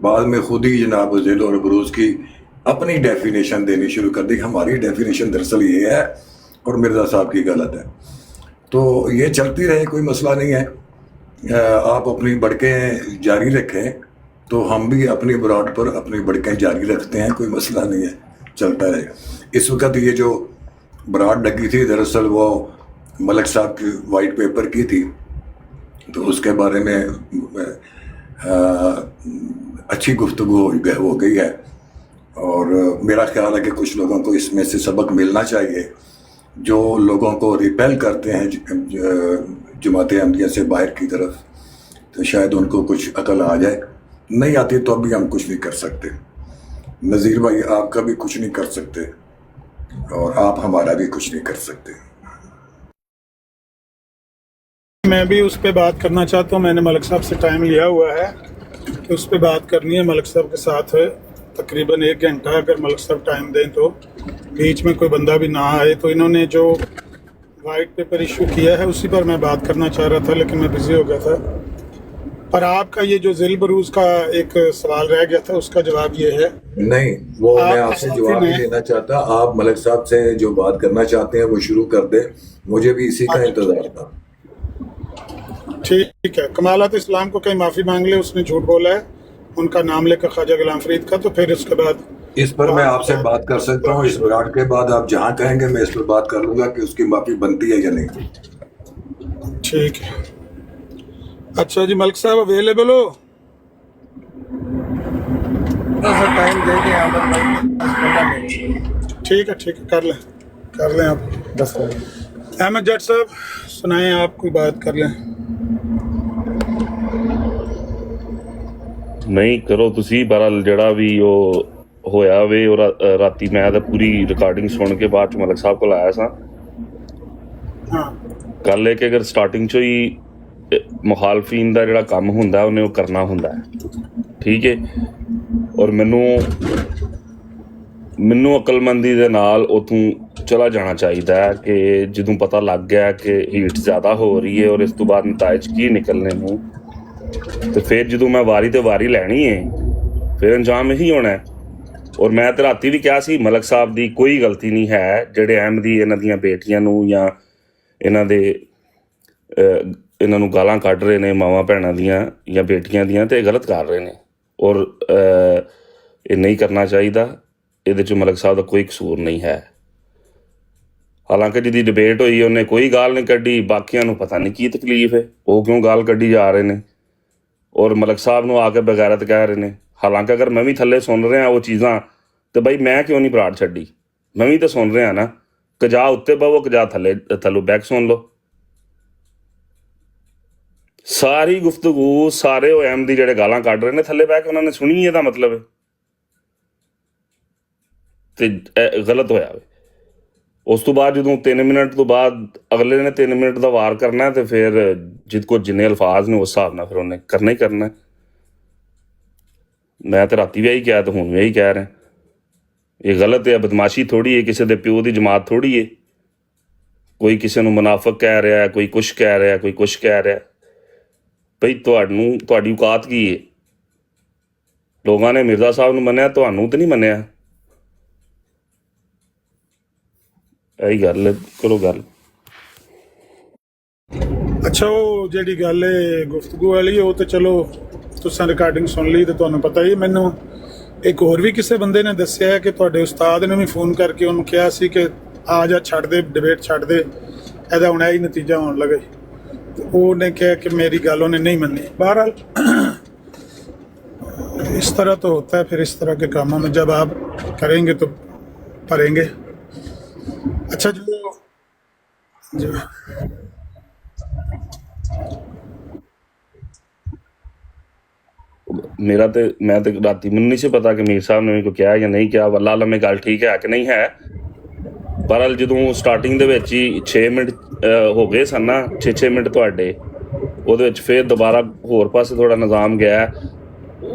बाद में खुद ही जनाब ज़िल और बुरूज की अपनी डेफिनेशन देनी शुरू कर दी। हमारी डेफिनेशन दरअसल ये है और मिर्ज़ा साहब की गलत है। तो ये चलती रहे, कोई मसला नहीं है। आप अपनी बढ़कें जारी रखें तो हम भी अपनी बुराट पर अपनी बढ़कें जारी रखते हैं, कोई मसला नहीं है, चलता रहेगा। इस वक्त ये जो बरात लगी थी दरअसल वो मलक साहब की वाइट पेपर की थी, तो उसके बारे में अच्छी गुफ्तगू हो गई है और मेरा ख्याल है कि कुछ लोगों को इसमें से सबक मिलना चाहिए। जो लोगों को रिपेल करते हैं जमात अहमदिया से बाहर की तरफ, तो शायद उनको कुछ अकल आ जाए। नहीं आती तो अभी हम कुछ नहीं कर सकते। नज़ीर भाई आपका भी कुछ नहीं कर सकते और आप हमारा भी कुछ नहीं कर सकते। मैं भी उस पर बात करना चाहता हूँ। मैंने मलिक साहब से टाइम लिया हुआ है कि उस पर बात करनी है मलिक साहब के साथ तकरीबन 1 घंटा। अगर मलिक साहब टाइम दें तो बीच में कोई बंदा भी ना आए। तो इन्होंने जो वाइट पेपर इशू किया है उसी पर मैं बात करना चाह रहा था, लेकिन मैं बिजी हो गया था। पर आपका ये जो ज़िल बरूज का एक सवाल रह गया था, उसका जवाब ये है। नहीं, वो मैं आपसे जवाब नहीं देना चाहता। आप मलिक साहब से जो बात करना चाहते हैं वो शुरू कर दे, मुझे भी इसी का इंतजार था। ठीक है, कमालत इस्लाम को कहीं माफ़ी मांग ले, उसने झूठ बोला है, उनका नाम लेकर ख्वाजा गुलाम फरीद का। तो फिर उसके बाद इस पर मैं आपसे बात कर सकता हूँ। इस बरात के बाद आप जहाँ कहेंगे मैं इस पर बात कर लूँगा कि उसकी माफ़ी बनती है या नहीं। ठीक है। अच्छा जी, मलिक साहब अवेलेबल हो? टाइम दे दें अहमद भाई, 10-15 मिनट। ठीक है, कर लें आप 10 मिनट। अहमद जट साहब सुनाएं, आप कोई बात कर लें। नहीं करो तुसी बहरहाल ਜਿਹੜਾ ਵੀ ਉਹ ਹੋਇਆ ਵੇ ਉਹ ਰਾਤੀ ਮੈਂ ਤਾਂ ਪੂਰੀ ਰਿਕਾਰਡਿੰਗ ਸੁਣ ਕੇ ਬਾਅਦ ਚ ਮਲਕ ਸਾਹਿਬ ਕੋਲ ਆਇਆ ਸਾਂ। ਹਾਂ, ਗੱਲ ਇਹ ਕਿ ਅਗਰ ਸਟਾਰਟਿੰਗ ਚੋਂ ਹੀ ਮੁਖਾਲਫੀਨ ਦਾ ਜਿਹੜਾ ਕੰਮ ਹੁੰਦਾ ਉਹਨੇ ਉਹ ਕਰਨਾ ਹੁੰਦਾ ਹੈ, ਠੀਕ ਹੈ। ਔਰ ਮੈਨੂੰ ਅਕਲਮੰਦੀ ਦੇ ਨਾਲ ਉੱਥੋਂ ਚਲਾ ਜਾਣਾ ਚਾਹੀਦਾ ਹੈ ਕਿ ਜਦੋਂ ਪਤਾ ਲੱਗ ਗਿਆ ਕਿ ਹੀਟ ਜ਼ਿਆਦਾ ਹੋ ਰਹੀ ਹੈ ਔਰ ਇਸ ਤੋਂ ਬਾਅਦ ਨਤਾਇਜ ਕੀ ਨਿਕਲਣੇ ਨੂੰ, ਤੇ ਫਿਰ ਜਦੋਂ ਮੈਂ ਵਾਰੀ ਤੇ ਵਾਰੀ ਲੈਣੀ ਹੈ ਫਿਰ ਅੰਜਾਮ ਇਹੀ ਹੋਣਾ ਹੈ। ਔਰ ਮੈਂ ਤੇ ਰਾਤੀ ਵੀ ਕਿਹਾ ਸੀ ਮਲਕ ਸਾਹਿਬ ਦੀ ਕੋਈ ਗਲਤੀ ਨਹੀਂ ਹੈ, ਜਿਹੜੇ ਅਹਿਮਦੀ ਇਹਨਾਂ ਦੀਆਂ ਬੇਟੀਆਂ ਨੂੰ ਜਾਂ ਇਹਨਾਂ ਨੂੰ ਗਾਲਾਂ ਕੱਢ ਰਹੇ ਨੇ ਮਾਵਾਂ ਭੈਣਾਂ ਦੀਆਂ ਜਾਂ ਬੇਟੀਆਂ ਦੀਆਂ, ਤੇ ਇਹ ਗਲਤ ਕਰ ਰਹੇ ਨੇ ਔਰ ਇਹ ਨਹੀਂ ਕਰਨਾ ਚਾਹੀਦਾ। ਇਹਦੇ 'ਚ ਮਲਕ ਸਾਹਿਬ ਦਾ ਕੋਈ ਕਸੂਰ ਨਹੀਂ ਹੈ। ਹਾਲਾਂਕਿ ਜਿਹਦੀ ਡਿਬੇਟ ਹੋਈ ਉਹਨੇ ਕੋਈ ਗਾਲ ਨਹੀਂ ਕੱਢੀ, ਬਾਕੀਆਂ ਨੂੰ ਪਤਾ ਨਹੀਂ ਕੀ ਤਕਲੀਫ ਹੈ, ਉਹ ਕਿਉਂ ਗਾਲ ਕੱਢੀ ਜਾ ਰਹੇ ਨੇ ਔਰ ਮਲਕ ਸਾਹਿਬ ਨੂੰ ਆ ਕੇ ਬਗੈਰਤ ਕਹਿ ਰਹੇ ਨੇ। ਹਾਲਾਂਕਿ ਅਗਰ ਮੈਂ ਵੀ ਥੱਲੇ ਸੁਣ ਰਿਹਾ ਉਹ ਚੀਜ਼ਾਂ, ਤੇ ਬਈ ਮੈਂ ਕਿਉਂ ਨਹੀਂ ਬਰਾੜ ਛੱਡੀ? ਮੈਂ ਵੀ ਤਾਂ ਸੁਣ ਰਿਹਾ ਨਾ ਕਿ ਜਾ ਉੱਤੇ ਬਵੋ ਕਿ ਜਾ ਥੱਲੋਂ ਬੈਕ ਸੁਣ ਲਓ। ਸਾਰੀ ਗੁਫ਼ਤਗੂ ਸਾਰੇ ਉਹ ਅਹਿਮਦੀ ਜਿਹੜੇ ਗਾਲਾਂ ਕੱਢ ਰਹੇ ਨੇ ਥੱਲੇ ਬਹਿ ਕੇ ਉਹਨਾਂ ਨੇ ਸੁਣੀ, ਇਹਦਾ ਮਤਲਬ ਹੈ ਤੇ ਗਲਤ ਹੋਇਆ ਵੇ। ਉਸ ਤੋਂ ਬਾਅਦ ਜਦੋਂ 3 ਮਿੰਟ ਤੋਂ ਬਾਅਦ ਅਗਲੇ ਨੇ 3 ਮਿੰਟ ਦਾ ਵਾਰ ਕਰਨਾ, ਤੇ ਫਿਰ ਜਿਹਦੇ ਕੋਲ ਜਿੰਨੇ ਅਲਫਾਜ਼ ਨੇ ਉਸ ਹਿਸਾਬ ਨਾਲ ਫਿਰ ਉਹਨੇ ਕਰਨਾ ਹੀ ਕਰਨਾ। ਮੈਂ ਤਾਂ ਰਾਤੀ ਵੀ ਇਹੀ ਕਿਹਾ ਤੇ ਹੁਣ ਵੀ ਇਹੀ ਕਹਿ ਰਿਹਾ, ਇਹ ਗਲਤ ਹੈ। ਬਦਮਾਸ਼ੀ ਥੋੜ੍ਹੀ ਹੈ, ਕਿਸੇ ਦੇ ਪਿਓ ਦੀ ਜਮਾਤ ਥੋੜ੍ਹੀ ਹੈ। ਕੋਈ ਕਿਸੇ ਨੂੰ ਮੁਨਾਫਿਕ ਕਹਿ ਰਿਹਾ, ਕੋਈ ਕੁਛ ਕਹਿ ਰਿਹਾ, ਕੋਈ ਕੁਛ ਕਹਿ ਰਿਹਾ। ਭਈ ਤੁਹਾਡੀ ਔਕਾਤ ਕੀ ਹੈ? ਲੋਕਾਂ ਨੇ ਮਿਰਜ਼ਾ ਸਾਹਿਬ ਨੂੰ ਮੰਨਿਆ, ਤੁਹਾਨੂੰ ਤਾਂ ਨਹੀਂ ਮੰਨਿਆ। ਇਹੀ ਗੱਲ ਕਰੋ ਗੱਲ। ਅੱਛਾ, ਉਹ ਜਿਹੜੀ ਗੱਲ ਹੈ ਗੁਫ਼ਤਗੂ ਵਾਲੀ, ਉਹ ਤੇ ਚਲੋ ਤੁਸੀਂ ਰਿਕਾਰਡਿੰਗ ਸੁਣ ਲਈ ਤੇ ਤੁਹਾਨੂੰ ਪਤਾ ਹੀ। ਮੈਨੂੰ ਇੱਕ ਹੋਰ ਵੀ ਕਿਸੇ ਬੰਦੇ ਨੇ ਦੱਸਿਆ ਹੈ ਕਿ ਤੁਹਾਡੇ ਉਸਤਾਦ ਨੇ ਵੀ ਫੋਨ ਕਰਕੇ ਉਹਨੂੰ ਕਿਹਾ ਸੀ ਕਿ ਆ ਜਾ, ਛੱਡ ਦੇ ਡਿਬੇਟ, ਛੱਡ ਦੇ, ਇਹਦਾ ਹੁਣ ਇਹੀ ਨਤੀਜਾ ਹੋਣ ਲੱਗਾ। ਤੇ ਉਹਨੇ ਕਿਹਾ ਕਿ ਮੇਰੀ ਗੱਲ ਉਹਨੇ नहीं मनी। बहरहाल इस तरह तो होता है, फिर इस तरह के कामों में जब आप करेंगे तो पढ़ेंगे। अच्छा, जो ਮੇਰਾ ਤੇ ਮੈਂ ਤੇ ਰਾਤੀ ਮੈਨੂੰ ਨਹੀਂ ਸੀ ਪਤਾ ਕਿ ਮੀਰ ਸਾਹਿਬ ਨੇ ਮੈਨੂੰ ਕਿਹਾ ਜਾਂ ਨਹੀਂ ਕਿਹਾ। ਵੱਲਾ ਆਲਮ ਇਹ ਗੱਲ ਠੀਕ ਹੈ ਕਿ ਨਹੀਂ ਹੈ। ਪਰ ਜਦੋਂ ਸਟਾਰਟਿੰਗ ਦੇ ਵਿੱਚ ਹੀ 6 ਮਿੰਟ ਹੋ ਗਏ ਸਨ ਨਾ, 6 ਮਿੰਟ ਤੁਹਾਡੇ, ਉਹਦੇ ਵਿੱਚ ਫਿਰ ਦੁਬਾਰਾ ਹੋਰ ਪਾਸੇ ਥੋੜਾ ਨਿਜ਼ਾਮ ਗਿਆ।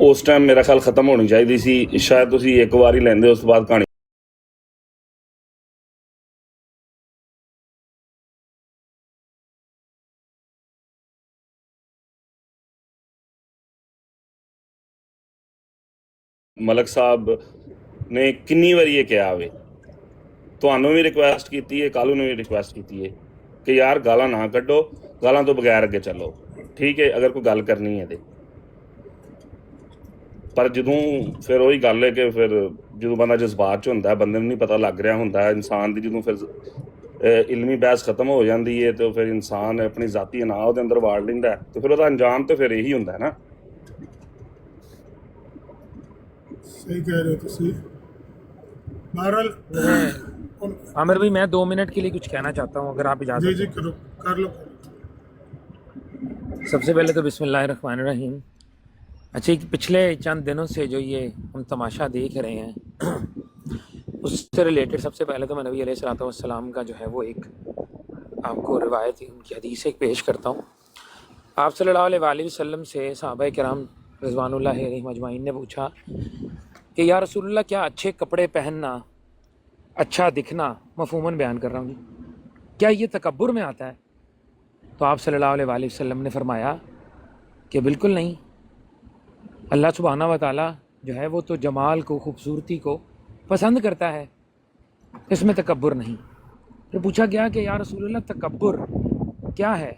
ਉਸ ਟਾਈਮ ਮੇਰਾ ਖਿਆਲ ਖਤਮ ਹੋਣੀ ਚਾਹੀਦੀ ਸੀ। ਸ਼ਾਇਦ ਤੁਸੀਂ ਇੱਕ ਵਾਰ ਹੀ ਲੈਂਦੇ, ਉਸ ਤੋਂ ਬਾਅਦ ਕਹਾਣੀ ਮਲਕ ਸਾਹਿਬ ਨੇ ਕਿੰਨੀ ਵਾਰੀ ਇਹ ਕਿਹਾ ਵੇ, ਤੁਹਾਨੂੰ ਵੀ ਰਿਕੁਐਸਟ ਕੀਤੀ ਹੈ, ਕੱਲ੍ਹ ਨੂੰ ਵੀ ਰਿਕੁਐਸਟ ਕੀਤੀ ਹੈ ਕਿ ਯਾਰ ਗਾਲਾਂ ਨਾ ਕੱਢੋ, ਗਾਲਾਂ ਤੋਂ ਬਗੈਰ ਅੱਗੇ ਚੱਲੋ, ਠੀਕ ਹੈ, ਅਗਰ ਕੋਈ ਗੱਲ ਕਰਨੀ ਹੈ ਤੇ। ਪਰ ਜਦੋਂ ਫਿਰ ਉਹੀ ਗੱਲ ਹੈ ਕਿ ਫਿਰ ਜਦੋਂ ਬੰਦਾ ਜਜ਼ਬਾਤ 'ਚ ਹੁੰਦਾ, ਬੰਦੇ ਨੂੰ ਨਹੀਂ ਪਤਾ ਲੱਗ ਰਿਹਾ ਹੁੰਦਾ ਇਨਸਾਨ ਦੀ, ਜਦੋਂ ਫਿਰ ਇਲਮੀ ਬਹਿਸ ਖਤਮ ਹੋ ਜਾਂਦੀ ਹੈ ਤੇ ਫਿਰ ਇਨਸਾਨ ਆਪਣੀ ਜ਼ਾਤੀ ਅਨਾਹ ਉਹਦੇ ਅੰਦਰ ਵਾੜ ਲੈਂਦਾ, ਤੇ ਫਿਰ ਉਹਦਾ ਅੰਜਾਮ ਤਾਂ ਫਿਰ ਇਹੀ ਹੁੰਦਾ ਨਾ। सही कह रहे हो तुसी। बहरहाल आमिर भाई, मैं 2 मिनट के लिए कुछ कहना चाहता हूँ, अगर आप जी इजाज़त जी करो, कर लो। सबसे पहले तो बिस्मिल्लाहिर्रहमानिर्रहीम। अच्छा, पिछले चंद दिनों से जो ये हम तमाशा देख रहे हैं, उससे रिलेटेड सबसे पहले तो मैं नबी अलैहिस्सलाम का जो है वो एक आपको रिवायत, उनकी हदीस एक पेश करता हूँ। आप सल्लल्लाहु अलैहि वसल्लम से सहाबा किराम रिज़वानुल्लाहि अलैहिम अजमाइन ने पूछा कि या रसूलुल्लाह, क्या अच्छे कपड़े पहनना, अच्छा दिखना, मफ़हूमन बयान कर रहा हूँ जी, क्या ये तकब्बुर में आता है? तो आप सल्लल्लाहु अलैहि वसल्लम ने फरमाया कि बिल्कुल नहीं। अल्लाह सुब्हानहू व तआला जो है वो तो जमाल को, खूबसूरती को पसंद करता है, इसमें तकब्बुर नहीं। फिर पूछा गया कि या रसूलुल्लाह, तकब्बुर क्या है?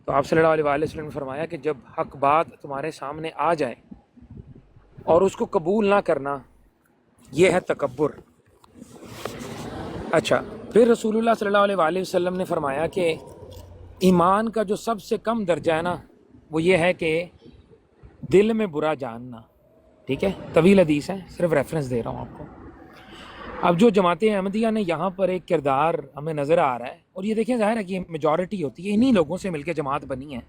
तो आप सल्लल्लाहु अलैहि वसल्लम ने फरमाया कि जब हक बात तुम्हारे सामने आ जाए और उसको कबूल ना करना, ये है तकब्बुर। अच्छा, फिर रसूलुल्लाह सल्लल्लाहु अलैहि वसल्लम ने फरमाया कि ईमान का जो सबसे कम दर्जा है ना, वो ये है कि दिल में बुरा जानना। ठीक है, तवील हदीस है, सिर्फ रेफरेंस दे रहा हूँ आपको। अब जो जमात अहमदिया ने यहाँ पर एक किरदार हमें नज़र आ रहा है, और ये देखें, ज़ाहिर है कि मेजॉरिटी होती है, इन्हीं लोगों से मिलकर जमात बनी है।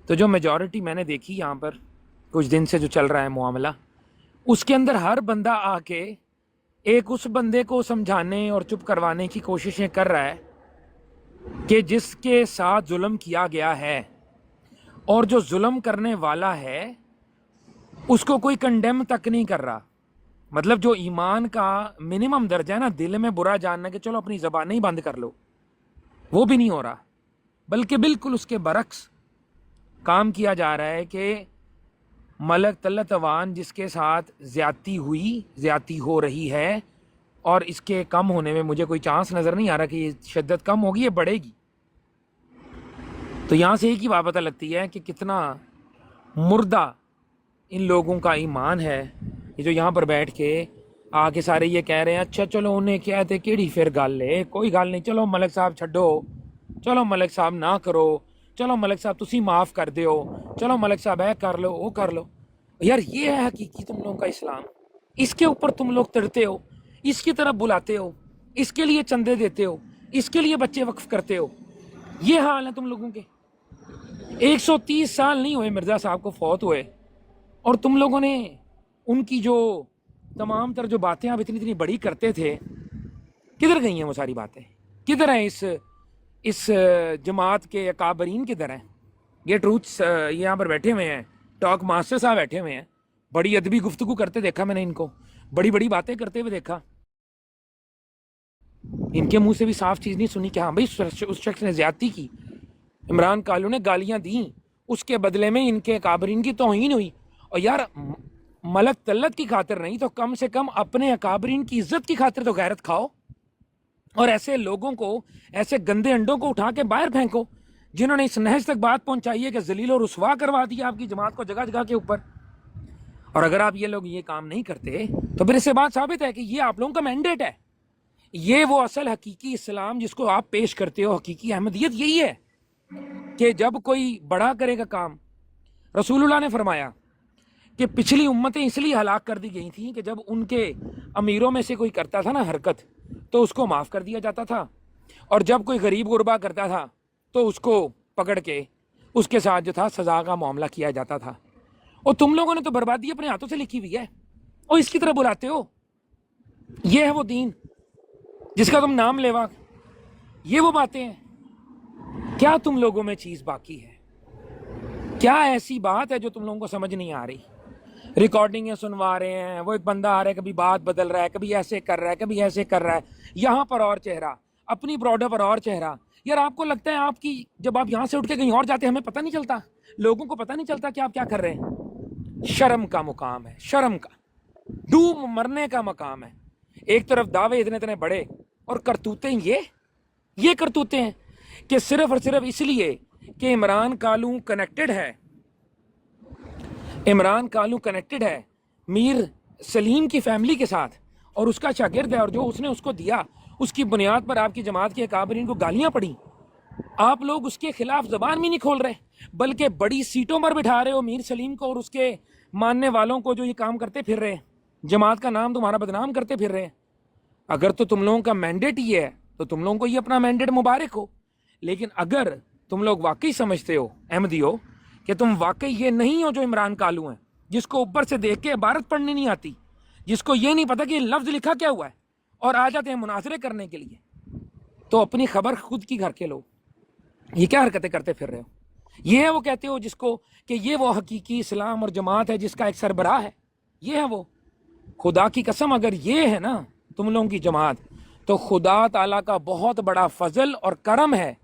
तो जो मेजॉरिटी मैंने देखी यहाँ पर कुछ दिन से जो चल रहा है मामला, उसके अंदर हर बंदा आके एक उस बंदे को समझाने और चुप करवाने की कोशिशें कर रहा है कि जिसके साथ जुल्म किया गया है, और जो जुल्म करने वाला है उसको कोई कंडेम तक नहीं कर रहा। मतलब जो ईमान का मिनिमम दर्जा है ना, दिल में बुरा जानना कि चलो अपनी ज़बान ही बंद कर लो, वो भी नहीं हो रहा, बल्कि बिल्कुल उसके बरक्स काम किया जा रहा है कि मलक तल्लत अवान जिसके साथ ज़्यादती हुई, ज़्यादती हो रही है, और इसके कम होने में मुझे कोई चांस नज़र नहीं आ रहा कि ये शिद्दत कम होगी, ये बढ़ेगी। तो यहाँ से एक ही बात पता लगती है कि कितना मुर्दा इन लोगों का ईमान है। ये जो यहाँ पर बैठ के आके सारे ये कह रहे हैं, अच्छा चलो उन्हें क्या थे केड़ी फिर गल है, कोई गल नहीं, चलो मलक साहब छड्डो, चलो मलक साहब ना करो, चलो मलक साहब तुसी माफ़ कर दो, चलो मलक साहब ऐ कर लो, वो कर लो। यार ये है हकीकी तुम लोगों का इस्लाम, इसके ऊपर तुम लोग तड़ते हो, इसकी तरफ बुलाते हो, इसके लिए चंदे देते हो, इसके लिए बच्चे वक्फ करते हो। ये हाल है तुम लोगों के। 130 साल नहीं हुए मिर्ज़ा साहब को फौत हुए, और तुम लोगों ने उनकी जो तमाम तर जो बातें आप इतनी इतनी बड़ी करते थे, किधर गई हैं वो सारी बातें? किधर हैं इस जमात के अकाबरीन, किधर हैं? ये ट्रूथ्स यहाँ पर बैठे हुए हैं, टॉक मास्टर साहब बैठे हुए हैं, बड़ी अदबी गुफ्तगू करते देखा मैंने इनको, बड़ी बड़ी बातें करते हुए देखा। इनके मुंह से भी साफ चीज़ नहीं सुनी कि हाँ भाई उस शख्स ने ज़्यादती की, इमरान कालू ने गालियाँ दी, उसके बदले में इनके अकाबरीन की तौहीन हुई। और यार मलक तल्लत की खातिर नहीं तो कम से कम अपने अकाबरीन की इज्जत की खातिर तो गैरत खाओ, और ऐसे लोगों को, ऐसे गंदे अंडों को उठा के बाहर फेंको जिन्होंने इस नहज तक बात पहुंचाई है कि जलील और रुसवा करवा दिया आपकी जमात को जगह जगह के ऊपर। और अगर आप ये लोग ये काम नहीं करते तो फिर इससे बात साबित है कि ये आप लोगों का मैंडेट है। ये वो असल हकीकी इस्लाम जिसको आप पेश करते हो, हकीकी अहमदियत यही है कि जब कोई बड़ा करेगा काम, रसूलुल्लाह ने फरमाया कि पिछली उम्मतें इसलिए हलाक कर दी गई थी कि जब उनके अमीरों में से कोई करता था ना हरकत तो उसको माफ़ कर दिया जाता था, और जब कोई गरीब गुरबा करता था तो उसको पकड़ के उसके साथ जो था सज़ा का मामला किया जाता था। और तुम लोगों ने तो बर्बादी अपने हाथों से लिखी हुई है और इसकी तरह बुलाते हो। ये है वो दीन जिसका तुम नाम लेवा, ये वो बातें हैं। क्या तुम लोगों में चीज़ बाकी है? क्या ऐसी बात है जो तुम लोगों को समझ नहीं आ रही? रिकॉर्डिंगें सुनवा रहे हैं, वो एक बंदा आ रहा है, कभी बात बदल रहा है, कभी ऐसे कर रहा है, कभी ऐसे कर रहा है, यहाँ पर और चेहरा, अपनी ब्रॉडर पर और चेहरा। यार आपको लगता है आपकी जब आप यहाँ से उठ के कहीं और जाते हैं हमें पता नहीं चलता, लोगों को पता नहीं चलता कि आप क्या कर रहे हैं? शर्म का मुकाम है, शर्म का, डूब मरने का मकाम है। एक तरफ दावे इतने इतने बड़े और करतूतें ये करतूतें हैं कि सिर्फ और सिर्फ इसलिए कि इमरान कालू कनेक्टेड है मीर सलीम की फैमिली के साथ और उसका शागिर्द है, और जो उसने उसको दिया उसकी बुनियाद पर आपकी जमात के अकाबरीन को गालियां पड़ी। आप लोग उसके खिलाफ जबान भी नहीं खोल रहे, बल्कि बड़ी सीटों पर बिठा रहे हो मीर सलीम को और उसके मानने वालों को जो ये काम करते फिर रहे हैं, जमात का नाम तुम्हारा बदनाम करते फिर रहे हैं। अगर तो तुम लोगों का मैंडेट ही है तो तुम लोगों को ये अपना मैंडेट मुबारक हो, लेकिन अगर तुम लोग वाकई समझते हो अहमदी हो कि तुम वाकई ये नहीं हो जो इमरान कालू हैं, जिसको ऊपर से देख के इबारत पढ़नी नहीं आती, जिसको ये नहीं पता कि लफ्ज़ लिखा क्या हुआ है, और आ जाते हैं मुनाजरे करने के लिए, तो अपनी खबर खुद की घर के लो। ये क्या हरकतें करते फिर रहे हो? ये है वो कहते हो जिसको कि ये वो हकीकी इस्लाम और जमात है जिसका एक सरबराह है, ये है वो। खुदा की कसम अगर ये है ना तुम लोगों की जमात, तो खुदा ताला का बहुत बड़ा फजल और करम है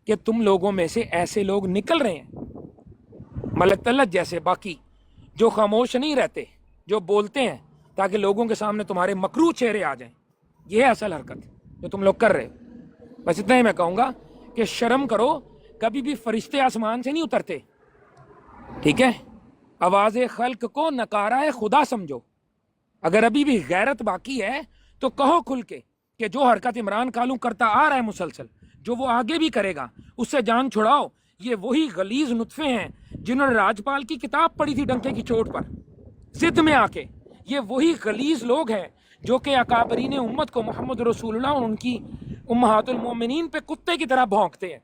कि तुम लोगों में से ऐसे लोग निकल रहे हैं मलक तलत जैसे, बाकी जो खामोश नहीं रहते, जो बोलते हैं ताकि लोगों के सामने तुम्हारे मकरू चेहरे आ जाएं। ये है असल हरकत जो तुम लोग कर रहे हो। बस इतना ही मैं कहूँगा कि शर्म करो, कभी भी फरिश्ते आसमान से नहीं उतरते, ठीक है? आवाज़ खल्क को नकारा खुदा समझो। अगर अभी भी गैरत बाकी है तो कहो खुल के कि जो हरकत इमरान कालू करता आ रहा है मुसलसल, जो वो आगे भी करेगा, उससे जान छुड़ाओ। ये वही गलीज नुत्फे हैं जिन्होंने राजपाल की किताब पढ़ी थी डंके की चोट पर जिद में आके। ये वही गलीज लोग हैं जो कि अकाबरीन उम्मत को मोहम्मद रसूलुल्लाह और उनकी उम्महातुल मोमिनीन पे कुत्ते की तरह भौंकते हैं।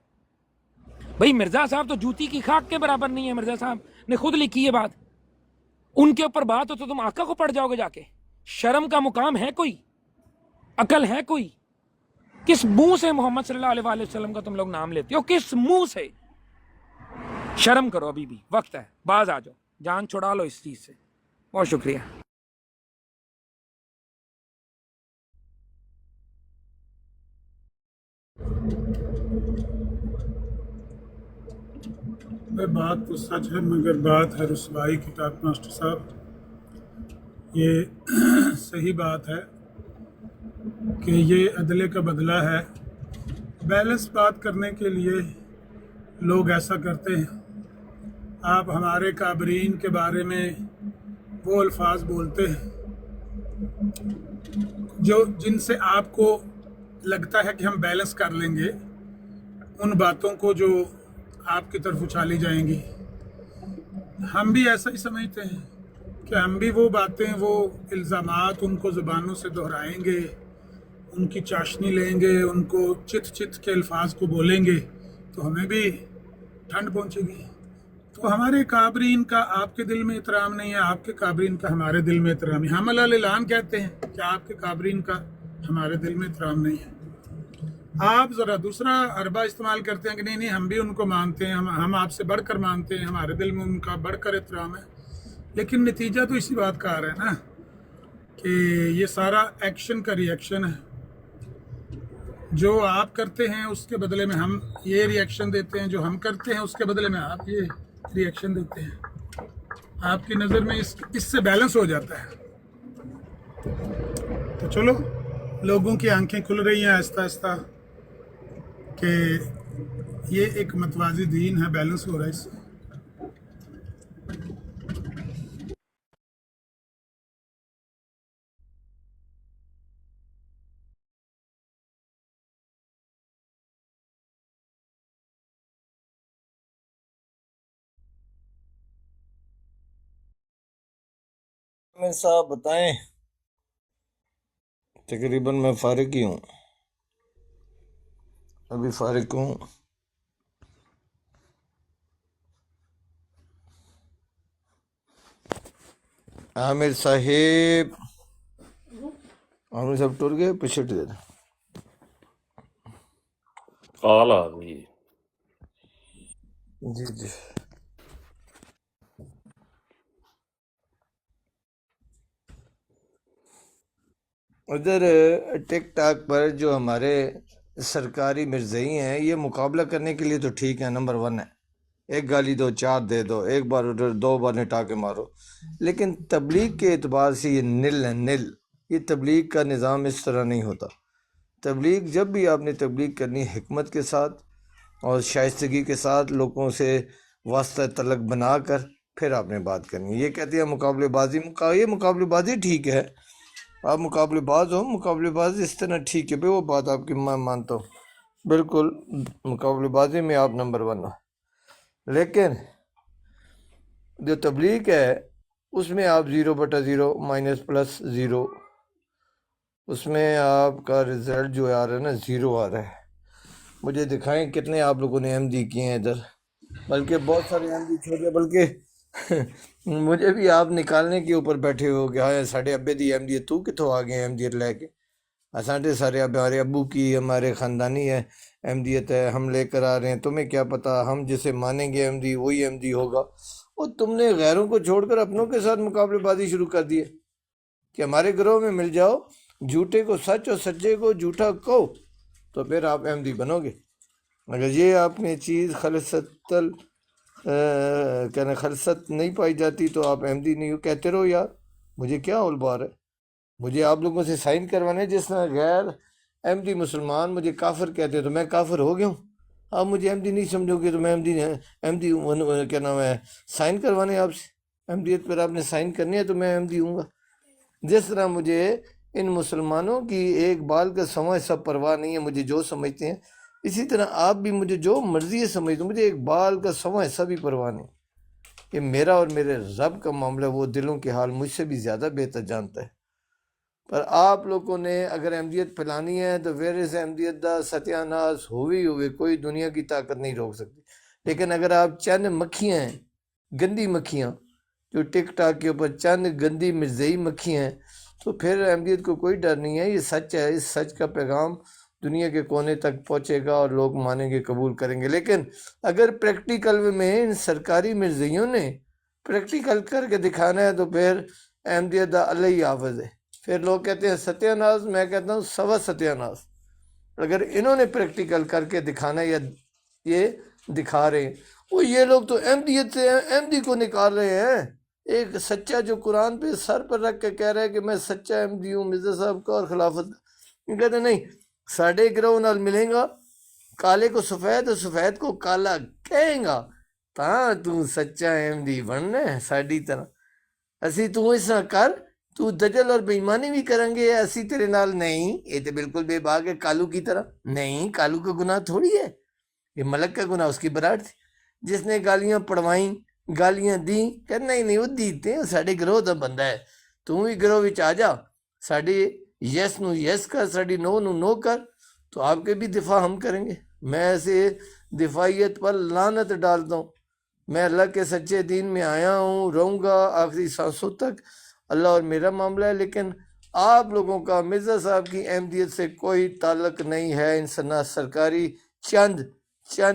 भाई मिर्जा साहब तो जूती की खाक के बराबर नहीं है, मिर्जा साहब ने खुद लिखी है बात। उनके ऊपर बात हो तो तुम आका को पड़ जाओगे जाके। शर्म का मुकाम है कोई? अकल है कोई? किस मुंह से मोहम्मद सल्लल्लाहु अलैहि वसल्लम का तुम लोग नाम लेते हो? किस मुंह से? शर्म करो, अभी भी वक्त है, बाज आ जाओ, जान छुड़ा लो इस चीज से। बहुत शुक्रिया। बात तो सच है मगर बात है रुसवाई की। टॉक मास्टर साहब, ये सही बात है कि ये अदले का बदला है। बैलेंस बात करने के लिए लोग ऐसा करते हैं। आप हमारे काबरीन के बारे में वो अल्फाज बोलते हैं जो जिनसे आपको लगता है कि हम बैलेंस कर लेंगे उन बातों को जो आपकी तरफ उछाली जाएंगी। हम भी ऐसा ही समझते हैं कि हम भी वो बातें, वो इल्ज़ामात उनको ज़ुबानों से दोहराएंगे, उनकी चाशनी लेंगे, उनको चित चित के अल्फाज को बोलेंगे तो हमें भी ठंड पहुंचेगी। तो हमारे काबरीन का आपके दिल में एहतराम नहीं है, आपके काबरीन का हमारे दिल में एहतराम है। हम अल ऐलान कहते हैं कि आपके काबरीन का हमारे दिल में एहतराम नहीं है। आप ज़रा दूसरा अरबा इस्तेमाल करते हैं कि नहीं हम भी उनको मानते हैं, हम आपसे बढ़कर मानते हैं, हमारे दिल में उनका बढ़कर एहतराम है। लेकिन नतीजा तो इसी बात का आ रहा है ना कि ये सारा एक्शन का रिएक्शन है। जो आप करते हैं उसके बदले में हम ये रिएक्शन देते हैं, जो हम करते हैं उसके बदले में आप ये रिएक्शन देते हैं। आपकी नज़र में इससे बैलेंस हो जाता है। तो चलो, लोगों की आंखें खुल रही हैं आहिस्ता आहिस्ता कि ये एक मतवाजी दीन है, बैलेंस हो रहा है इससे। मैं साहब बताएं, तकरीबन मैं फारिग ही हूँ, अभी फारिग हूँ। आमिर साहेब, आमिर साहब टुर गए, पीछे दे दो। कॉल आ गई। जी जी। उधर टिक टाक पर जो हमारे सरकारी मिर्ज़ई हैं, ये मुकाबला करने के लिए तो ठीक है, नंबर वन है, एक गाली दो, चार दे दो, एक बार उधर दो बार निटा के मारो। लेकिन तबलीग के एतबार से ये नील है, नील। ये तबलीग का निज़ाम इस तरह नहीं होता। तबलीग जब भी आपने तबलीग करनी, हिकमत के साथ और शाइस्तगी के साथ, लोगों से वास्ता तलक बना कर फिर आपने बात करनी। ये कहते हैं मुकाबलेबाजी, ये मुकाबलेबाजी ठीक है, आप मुकाबलेबाज हो, मुकाबलेबाजी इस तरह ठीक है भाई, वो बात आपकी मैं मानता हूँ, बिल्कुल मुकाबलेबाजी में आप नंबर वन हो। लेकिन जो तबलीग है उसमें आप 0/0 -+0, उसमें आपका रिज़ल्ट जो आ रहा है ना, 0 आ रहा है। मुझे दिखाएं कितने आप लोगों ने एमडी किए हैं इधर, बल्कि बहुत सारे एमडी छोड़े, बल्कि मुझे भी आप निकालने के ऊपर बैठे हो कि हाँ साढ़े अब्बे दी एमडी, तू कितों आ गए एमडी लैके। असांटे सारे हमारे अब्बू की, हमारे ख़ानदानी है एमडीएत है, हम लेकर आ रहे हैं, तुम्हें क्या पता, हम जिसे मानेंगे एमडी वही एमडी होगा। और तुमने गैरों को छोड़कर अपनों के साथ मुकाबलेबाजी शुरू कर दी है कि हमारे ग्रोह में मिल जाओ, झूठे को सच और सच्चे को झूठा कहो, तो फिर आप एमडी बनोगे। अगर ये आपने चीज़ कहना खलसत नहीं पाई जाती तो आप एमडी नहीं हो। कहते रहो यार, मुझे क्या उलबार है, मुझे आप लोगों से साइन करवाने। जिस तरह गैर एमडी मुसलमान मुझे काफिर कहते हैं तो मैं काफिर हो गया हूँ। आप मुझे एमडी नहीं समझोगे तो मैं एमडी क्या नाम है, साइन करवाने आपसे, एमडीएत पर आपने साइन करनी है तो मैं एमडी हूँगा। जिस तरह मुझे इन मुसलमानों की एक बाल का समय सब परवाह नहीं है, मुझे जो समझते हैं, इसी तरह आप भी मुझे जो मर्जी समझते हो, मुझे एक बाल का समय सभी परवाह नहीं। ये मेरा और मेरे रब का मामला, वो दिलों के हाल मुझसे भी ज़्यादा बेहतर जानता है। पर आप लोगों ने अगर अहमियत फैलानी है तो वेर इस अहमियत का सत्यानाश हुए कोई दुनिया की ताकत नहीं रोक सकती। लेकिन अगर आप चंद मक्खियाँ हैं, गंदी मक्खियाँ जो टिक टाक के ऊपर चंद गंदी मिर्ज़ई मक्खियाँ हैं, तो फिर अहमियत को कोई डर नहीं है। ये सच है, इस सच का पैगाम दुनिया के कोने तक पहुँचेगा और लोग मानेंगे, कबूल करेंगे। लेकिन अगर प्रैक्टिकल में इन सरकारी मिर्ज़इयों ने प्रैक्टिकल करके दिखाना है तो फिर अहमियत का अल्लाह ही हाफ़िज़ है। फिर लोग कहते हैं सत्यानाश, मैं कहता हूँ सवा सत्यानाश। अगर इन्होंने प्रैक्टिकल करके दिखाना या ये दिखा रहे हैं, वो ये लोग तो अहमदियत से अहमदी को निकाल रहे हैं। एक सच्चा जो कुरान पे सर पर रख के कह रहा है कि मैं सच्चा अहमदी हूँ मिर्ज़ा साहब का और खिलाफत, कहते नहीं, साढ़े गिरोह नाल मिलेगा, काले को सफ़ेद और सफ़ेद को काला कहेगा, तां तू सच्चा अहमदी बनना है साड़ी तरह। असी तू इस तरह कर, तू दजल और बेईमानी भी करेंगे, असी तेरे नाल नहीं, ये तो बिल्कुल बेबाक है कालू की तरह। नहीं, कालू का गुनाह थोड़ी है, ये मलक का गुनाह उसकी बरात थी, जिसने गालियां पढ़वाई, गालियां दी, कह नहीं वो दीते साढ़े गिरोह का बंदा है, तू भी गिरोह विच आ जा, साढ़े यस नू यस कर, साड़ी नो नू नो कर, तो आपके भी दिफा हम करेंगे। मैं ऐसे दिफाइयत पर लानत डालता हूँ। मैं अल्लाह के सच्चे दीन में आया हूँ, रहूँगा आखिरी सांसों तक, अल्लाह और मेरा मामला है। लेकिन आप लोगों का मिर्ज़ा साहब की अहमदियत से कोई ताल्लुक नहीं है। इन सरकारी चंद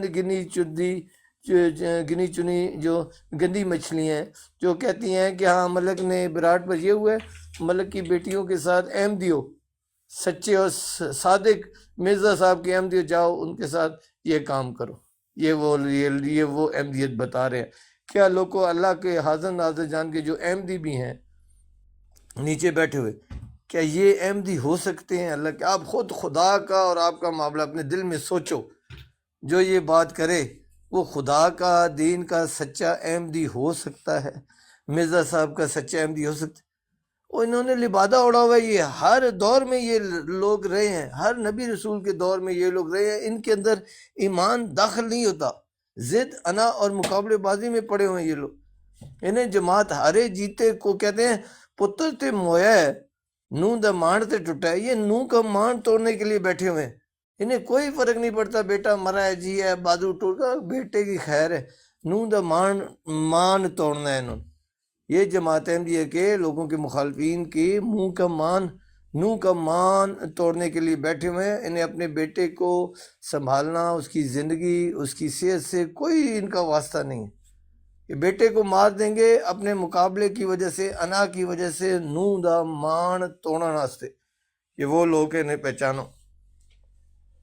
गिनी चुनी जो गंदी मछलियाँ हैं जो कहती हैं कि हाँ मलक ने विराट पर ये हुआ है, मलक की बेटियों के साथ अहमदी हो, सच्चे और सादिक मिर्ज़ा साहब की अहमदी हो, जाओ उनके साथ ये काम करो। ये वो अहमदियत बता रहे हैं। क्या लोग को अल्लाह के हाज़िर नाज़िर जान के जो अहमदी भी हैं नीचे बैठे हुए, क्या ये अहमदी हो सकते हैं? अल्लाह के आप खुद खुदा का और आपका मामला अपने दिल में सोचो। جو یہ بات کرے وہ خدا کا دین کا سچا احمدی ہو سکتا ہے، مرزا صاحب کا سچا احمدی ہو سکتا ہے؟ اور انہوں نے لبادہ اڑا ہوا ہے، یہ ہر دور میں یہ لوگ رہے ہیں، ہر نبی رسول کے دور میں یہ لوگ رہے ہیں، ان کے اندر ایمان داخل نہیں ہوتا، ضد انا اور مقابلے بازی میں پڑے ہوئے ہیں یہ لوگ۔ انہیں جماعت ہارے جیتے کو کہتے ہیں پتر تے مویا ہے نوں دا مان تے ٹوٹا ہے، یہ نوں کا مان توڑنے کے لیے بیٹھے ہوئے ہیں، انہیں کوئی فرق نہیں پڑتا بیٹا مرا ہے جی ہے بازو ٹوٹا بیٹے کی خیر ہے، نوں دا مان توڑنا ہے انہوں نے۔ یہ جماعت احمدیہ کے لوگوں کے مخالفین کی نوں کا مان توڑنے کے لیے بیٹھے ہوئے ہیں، انہیں اپنے بیٹے کو سنبھالنا، اس کی زندگی، اس کی صحت سے کوئی ان کا واسطہ نہیں ہے۔ کہ بیٹے کو مار دیں گے اپنے مقابلے کی وجہ سے، انا کی وجہ سے، نوں دا مان توڑنا واسطے۔ یہ وہ لوگ انہیں پہچانو۔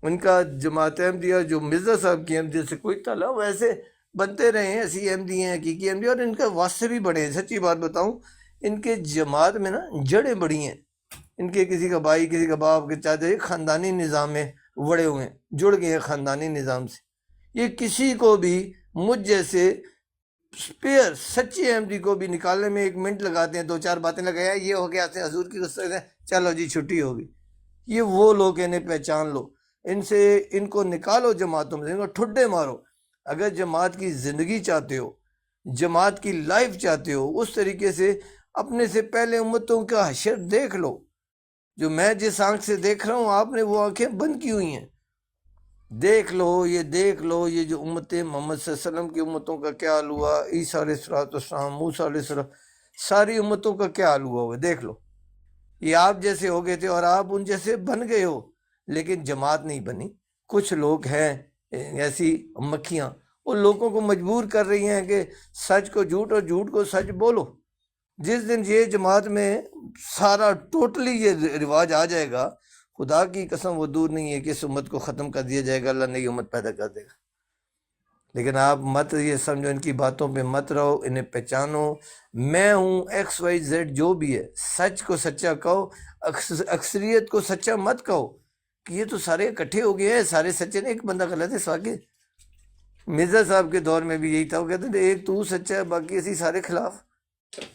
ان کا جماعت احمدیہ جو مرزا صاحب کی احمدیت سے کوئی تعلق، ویسے بنتے رہے ہیں، ایسی احمدی ہیں، حقیقی احمدی، اور ان کا واسطے بھی بڑے ہیں۔ سچی بات بتاؤں، ان کے جماعت میں نا جڑیں بڑی ہیں، ان کے کسی کا بھائی، کسی کا باپ، کے چاچا، خاندانی نظام میں وڑے ہوئے ہیں، جڑ گئے ہیں خاندانی نظام سے۔ یہ کسی کو بھی مجھ جیسے اسپیئر سچی احمدی کو بھی نکالنے میں 1 منٹ لگاتے ہیں، 2-4 باتیں لگایا، یہ ہو گیا سے حضور کی گستاخی ہے، چلو جی چھٹی ہوگی۔ یہ وہ لوگ، انہیں پہچان لو، ان کو نکالو جماعتوں میں، ان کو ٹھڈے مارو۔ اگر جماعت کی زندگی چاہتے ہو، جماعت کی لائف چاہتے ہو، اس طریقے سے اپنے سے پہلے امتوں کا حشر دیکھ لو۔ جو میں جس آنکھ سے دیکھ رہا ہوں، آپ نے وہ آنکھیں بند کی ہوئی ہیں۔ دیکھ لو یہ جو امت محمد صلی اللہ علیہ وسلم کی امتوں کا کیا حال ہوا، عیسیٰ علیہ السلام، موسیٰ علیہ السلام، ساری امتوں کا کیا حال ہوا دیکھ لو۔ یہ آپ جیسے ہو گئے تھے اور آپ ان جیسے بن گئے ہو، لیکن جماعت نہیں بنی۔ کچھ لوگ ہیں ایسی مکھیاں، وہ لوگوں کو مجبور کر رہی ہیں کہ سچ کو جھوٹ اور جھوٹ کو سچ بولو۔ جس دن یہ جماعت میں سارا ٹوٹلی یہ رواج آ جائے گا، خدا کی قسم وہ دور نہیں ہے کہ اس امت کو ختم کر دیا جائے گا، اللہ نئی امت پیدا کر دے گا۔ لیکن آپ مت یہ سمجھو، ان کی باتوں پہ مت رہو، انہیں پہچانو۔ میں ہوں XYZ جو بھی ہے، سچ کو سچا کہو، اکثریت کو سچا مت کہو کہ یہ تو سارے اکٹھے ہو گئے ہیں، سارے سچے، ایک بندہ غلط ہے سواگے۔ مرزا صاحب کے دور میں بھی یہی تھا، وہ کہتے تھے ایک تو سچا ہے، باقی اسی سارے خلاف،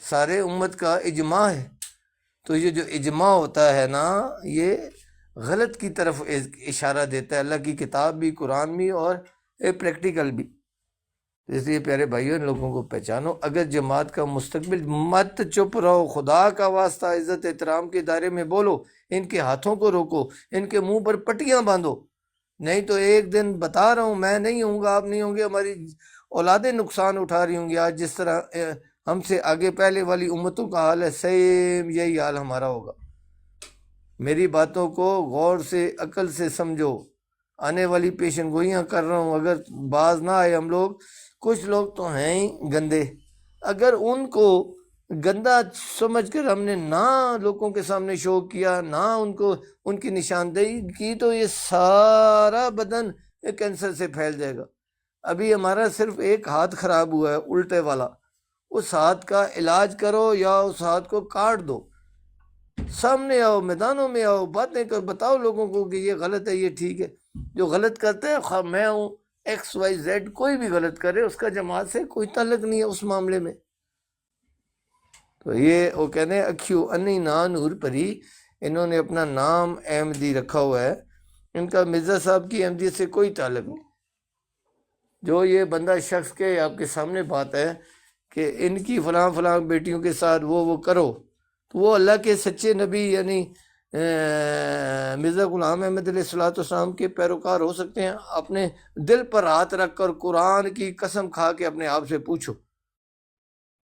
سارے امت کا اجماع ہے۔ تو یہ جو اجماع ہوتا ہے نا، یہ غلط کی طرف اشارہ دیتا ہے، اللہ کی کتاب بھی، قرآن بھی، اور پریکٹیکل بھی۔ اس لیے پیارے بھائیوں، ان لوگوں کو پہچانو۔ اگر جماعت کا مستقبل، مت چپ رہو، خدا کا واسطہ عزت احترام کے دائرے میں بولو، ان کے ہاتھوں کو روکو، ان کے منہ پر پٹیاں باندھو، نہیں تو ایک دن بتا رہا ہوں، میں نہیں ہوں گا، آپ نہیں ہوں گے، ہماری اولادیں نقصان اٹھا رہی ہوں گی۔ آج جس طرح ہم سے آگے پہلے والی امتوں کا حال ہے، سیم یہی حال ہمارا ہوگا۔ میری باتوں کو غور سے، عقل سے سمجھو، آنے والی پیشن گوئیاں کر رہا ہوں۔ اگر باز نہ آئے ہم لوگ، کچھ لوگ تو ہیں ہی گندے، اگر ان کو گندا سمجھ کر ہم نے نہ لوگوں کے سامنے شو کیا، نہ ان کی نشاندہی کی، تو یہ سارا بدن کینسر سے پھیل جائے گا۔ ابھی ہمارا صرف ایک ہاتھ خراب ہوا ہے، الٹے والا، اس ہاتھ کا علاج کرو یا اس ہاتھ کو کاٹ دو۔ سامنے آؤ، میدانوں میں آؤ، باتیں کر، بتاؤ لوگوں کو کہ یہ غلط ہے، یہ ٹھیک ہے۔ جو غلط کرتے ہیں، خواہ میں ہوں، XYZ، کوئی بھی غلط کرے، اس کا جماعت سے کوئی تعلق نہیں ہے اس معاملے میں۔ تو یہ وہ کہتے ہیں اکھیو انی نا نور پری، انہوں نے اپنا نام احمدی رکھا ہوا ہے، ان کا مرزا صاحب کی احمدیت سے کوئی تعلق نہیں۔ جو یہ بندہ شخص کے آپ کے سامنے بات ہے کہ ان کی فلاں فلاں بیٹیوں کے ساتھ وہ کرو، تو وہ اللہ کے سچے نبی یعنی مرزا غلام احمد علیہ السلام کے پیروکار ہو سکتے ہیں؟ اپنے دل پر ہاتھ رکھ کر قرآن کی قسم کھا کے اپنے آپ سے پوچھو۔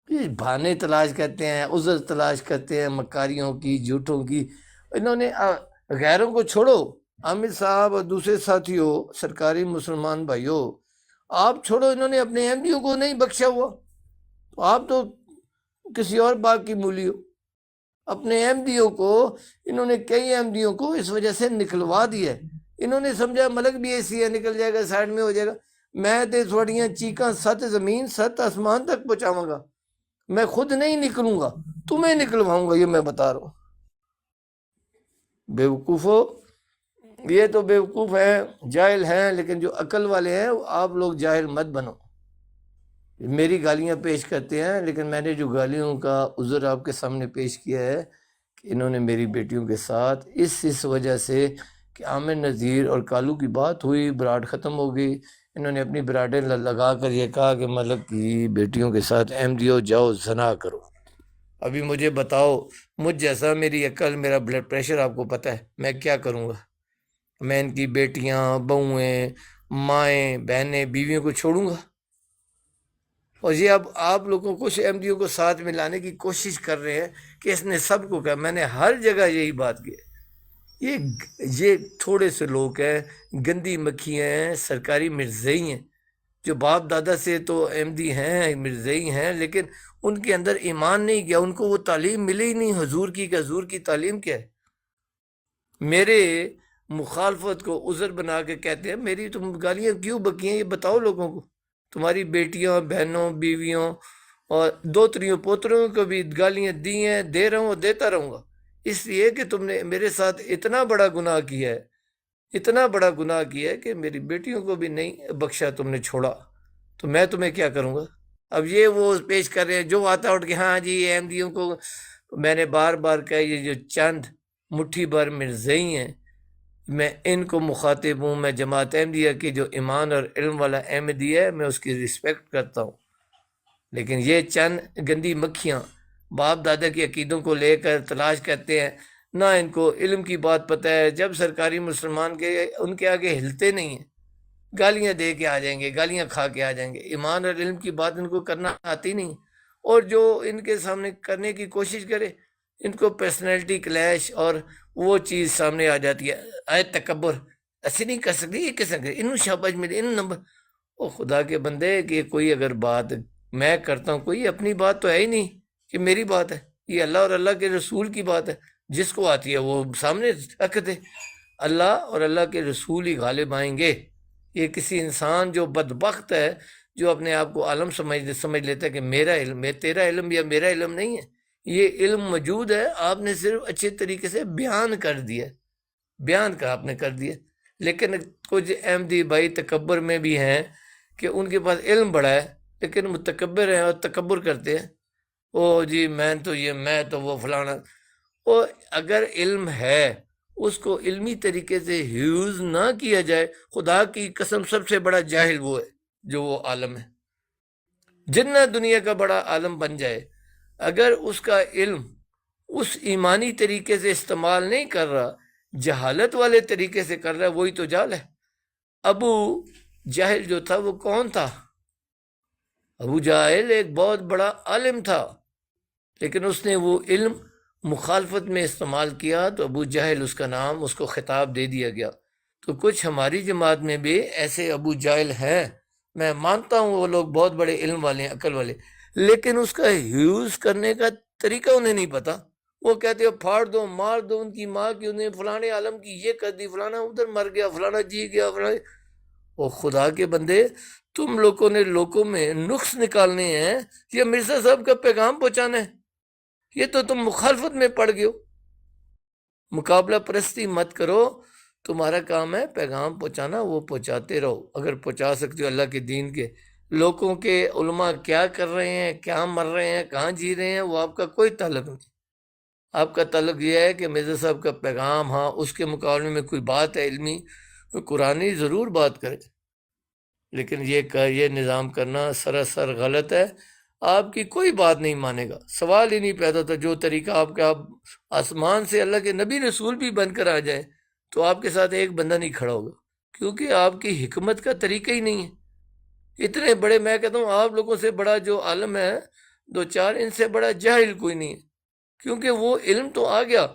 یہ بہانے تلاش کرتے ہیں، عذر تلاش کرتے ہیں، مکاریوں کی، جھوٹوں کی۔ انہوں نے غیروں کو چھوڑو، عامر صاحب اور دوسرے ساتھیوں، سرکاری مسلمان بھائیوں، آپ چھوڑو، انہوں نے اپنے احمدیوں کو نہیں بخشا ہوا، تو آپ تو کسی اور باغ کی مولی ہو۔ اپنے احمدیوں کو، انہوں نے کئی احمدیوں کو اس وجہ سے نکلوا دیا ہے۔ انہوں نے سمجھا ملک بھی ایسی ہے، نکل جائے گا، سائڈ میں ہو جائے گا، میں تے تھوڑیاں چیکاں 7 زمین 7 آسمان تک پہنچاؤں گا، میں خود نہیں نکلوں گا، تمہیں نکلواؤں گا، یہ میں بتا رہا ہوں۔ بیوقوفو، یہ تو بیوقوف ہیں، جاہل ہیں، لیکن جو عقل والے ہیں آپ لوگ جاہل مت بنو۔ میری گالیاں پیش کرتے ہیں، لیکن میں نے جو گالیوں کا عذر آپ کے سامنے پیش کیا ہے کہ انہوں نے میری بیٹیوں کے ساتھ اس وجہ سے کہ عامر نذیر اور کالو کی بات ہوئی، براڈ ختم ہو گئی، انہوں نے اپنی براڈیں لگا کر یہ کہا کہ ملک کی بیٹیوں کے ساتھ احمدیوں جاؤ زنا کرو۔ ابھی مجھے بتاؤ، مجھ جیسا، میری عقل، میرا بلڈ پریشر آپ کو پتہ ہے، میں کیا کروں گا؟ میں ان کی بیٹیاں، بہویں، مائیں، بہنیں، بیویوں کو چھوڑوں گا؟ اور یہ اب آپ لوگوں کچھ احمدیوں کو ساتھ میں لانے کی کوشش کر رہے ہیں کہ اس نے سب کو کہا۔ میں نے ہر جگہ یہی بات کی ہے، یہ تھوڑے سے لوگ ہیں، گندی مکھیاں ہیں، سرکاری مرزئی ہیں، جو باپ دادا سے تو احمدی ہیں، مرزئی ہیں، لیکن ان کے اندر ایمان نہیں گیا، ان کو وہ تعلیم ملی ہی نہیں حضور کی، کہ حضور کی تعلیم کیا ہے۔ میرے مخالفت کو عذر بنا کے کہتے ہیں میری تم گالیاں کیوں بکی ہیں، یہ بتاؤ لوگوں کو۔ تمہاری بیٹیوں، بہنوں، بیویوں اور دوتریوں پوتروں کو بھی گالیاں دی ہیں، دے رہا ہوں اور دیتا رہوں گا، اس لیے کہ تم نے میرے ساتھ اتنا بڑا گناہ کیا ہے، اتنا بڑا گناہ کیا ہے کہ میری بیٹیوں کو بھی نہیں بخشا، تم نے چھوڑا، تو میں تمہیں کیا کروں گا؟ اب یہ وہ پیش کر رہے ہیں، جو آتا اٹھ کے ہاں جی احمدیوں کو، میں نے بار بار کہا یہ جو چند مٹھی بھر مرزئی ہیں، میں ان کو مخاطب ہوں، میں جماعت احمدیہ کی جو ایمان اور علم والا احمدی ہے میں اس کی رسپیکٹ کرتا ہوں، لیکن یہ چند گندی مکھیاں باپ دادا کی عقیدوں کو لے کر تلاش کرتے ہیں، نہ ان کو علم کی بات پتہ ہے، جب سرکاری مسلمان کے ان کے آگے ہلتے نہیں ہیں، گالیاں دے کے آ جائیں گے، گالیاں کھا کے آ جائیں گے، ایمان اور علم کی بات ان کو کرنا آتی نہیں، اور جو ان کے سامنے کرنے کی کوشش کرے ان کو پرسنالٹی کلیش اور وہ چیز سامنے آ جاتی ہے، اے تکبر، ایسے نہیں کر سکتے، یہ کیسے کرے، انہوں شاباش ملے، ان نمبر، او خدا کے بندے، کہ کوئی اگر بات میں کرتا ہوں، کوئی اپنی بات تو ہے ہی نہیں کہ میری بات ہے، یہ اللہ اور اللہ کے رسول کی بات ہے، جس کو آتی ہے وہ سامنے رکھ دے، اللہ اور اللہ کے رسول ہی غالب آئیں گے۔ یہ کسی انسان جو بدبخت ہے، جو اپنے آپ کو عالم سمجھ لیتا ہے کہ میرا علم، تیرا علم یا میرا علم نہیں ہے، یہ علم موجود ہے، آپ نے صرف اچھے طریقے سے بیان کر دیا، آپ نے کر دیا، لیکن کچھ احمدی بھائی تکبر میں بھی ہیں کہ ان کے پاس علم بڑا ہے لیکن متکبر ہیں اور تکبر کرتے ہیں، او جی میں تو وہ فلانا، اور اگر علم ہے اس کو علمی طریقے سے یوز نہ کیا جائے، خدا کی قسم سب سے بڑا جاہل وہ ہے جو وہ عالم ہے، جتنا دنیا کا بڑا عالم بن جائے، اگر اس کا علم اس ایمانی طریقے سے استعمال نہیں کر رہا، جہالت والے طریقے سے کر رہا ہے، وہی تو جہل ہے۔ ابو جہل جو تھا وہ کون تھا؟ ابو جہل ایک بہت بڑا عالم تھا، لیکن اس نے وہ علم مخالفت میں استعمال کیا تو ابو جہل اس کا نام، اس کو خطاب دے دیا گیا۔ تو کچھ ہماری جماعت میں بھی ایسے ابو جہل ہیں، میں مانتا ہوں وہ لوگ بہت بڑے علم والے ہیں، عقل والے، لیکن اس کا یوز کرنے کا طریقہ انہیں نہیں پتا، وہ کہتے ہو پھاڑ دو، مار دو ان کی ماں کی، انہیں فلانے عالم کی یہ کر دی، فلانا ادھر مر گیا، فلانا جی گیا، فلانا، وہ خدا کے بندے، تم لوگوں نے لوگوں میں نقص نکالنے ہیں، یہ مرزا صاحب کا پیغام پہنچانا ہے، یہ تو تم مخالفت میں پڑ گئے ہو، مقابلہ پرستی مت کرو، تمہارا کام ہے پیغام پہنچانا، وہ پہنچاتے رہو، اگر پہنچا سکتے ہو اللہ کے دین کے، لوگوں کے علماء کیا کر رہے ہیں، کیا مر رہے ہیں، کہاں جی رہے ہیں، وہ آپ کا کوئی تعلق نہیں، آپ کا تعلق یہ ہے کہ مرزا صاحب کا پیغام، ہاں اس کے مقابلے میں کوئی بات ہے علمی قرآنی ضرور بات کرے، لیکن یہ نظام کرنا سراسر غلط ہے، آپ کی کوئی بات نہیں مانے گا، سوال ہی نہیں پیدا ہوتا، جو طریقہ آپ آسمان سے اللہ کے نبی رسول بھی بن کر آ جائیں تو آپ کے ساتھ ایک بندہ نہیں کھڑا ہوگا، کیونکہ آپ کی حکمت کا طریقہ ہی نہیں ہے، اتنے بڑے، میں کہتا ہوں آپ لوگوں سے بڑا جو عالم ہے دو چار، ان سے بڑا جاہل کوئی نہیں ہے، کیونکہ وہ علم تو آ گیا،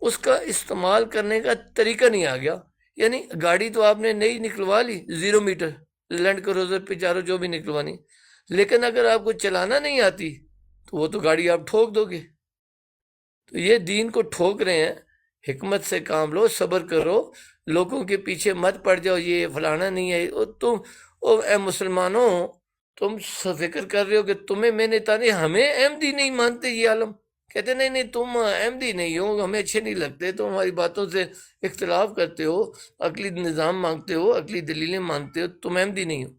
اس کا استعمال کرنے کا طریقہ نہیں آ گیا، یعنی گاڑی تو آپ نے نئی نکلوا لی 0 میٹر، لینڈ کروزر پجارو جو بھی نکلوانی، لیکن اگر آپ کو چلانا نہیں آتی تو وہ تو گاڑی آپ ٹھوک دو گے، تو یہ دین کو ٹھوک رہے ہیں، حکمت سے کام لو، صبر کرو، لوگوں کے پیچھے مت پڑ جاؤ، یہ فلانا نہیں ہے، اے مسلمانوں، تم فکر کر رہے ہو کہ تمہیں میں نے تانے، ہمیں احمدی نہیں مانتے یہ عالم، کہتے نہیں نہیں تم احمدی نہیں ہو، ہمیں اچھے نہیں لگتے، تم ہماری باتوں سے اختلاف کرتے ہو، عقلی نظام مانگتے ہو، عقلی دلیلیں مانتے ہو، تم احمدی نہیں ہو۔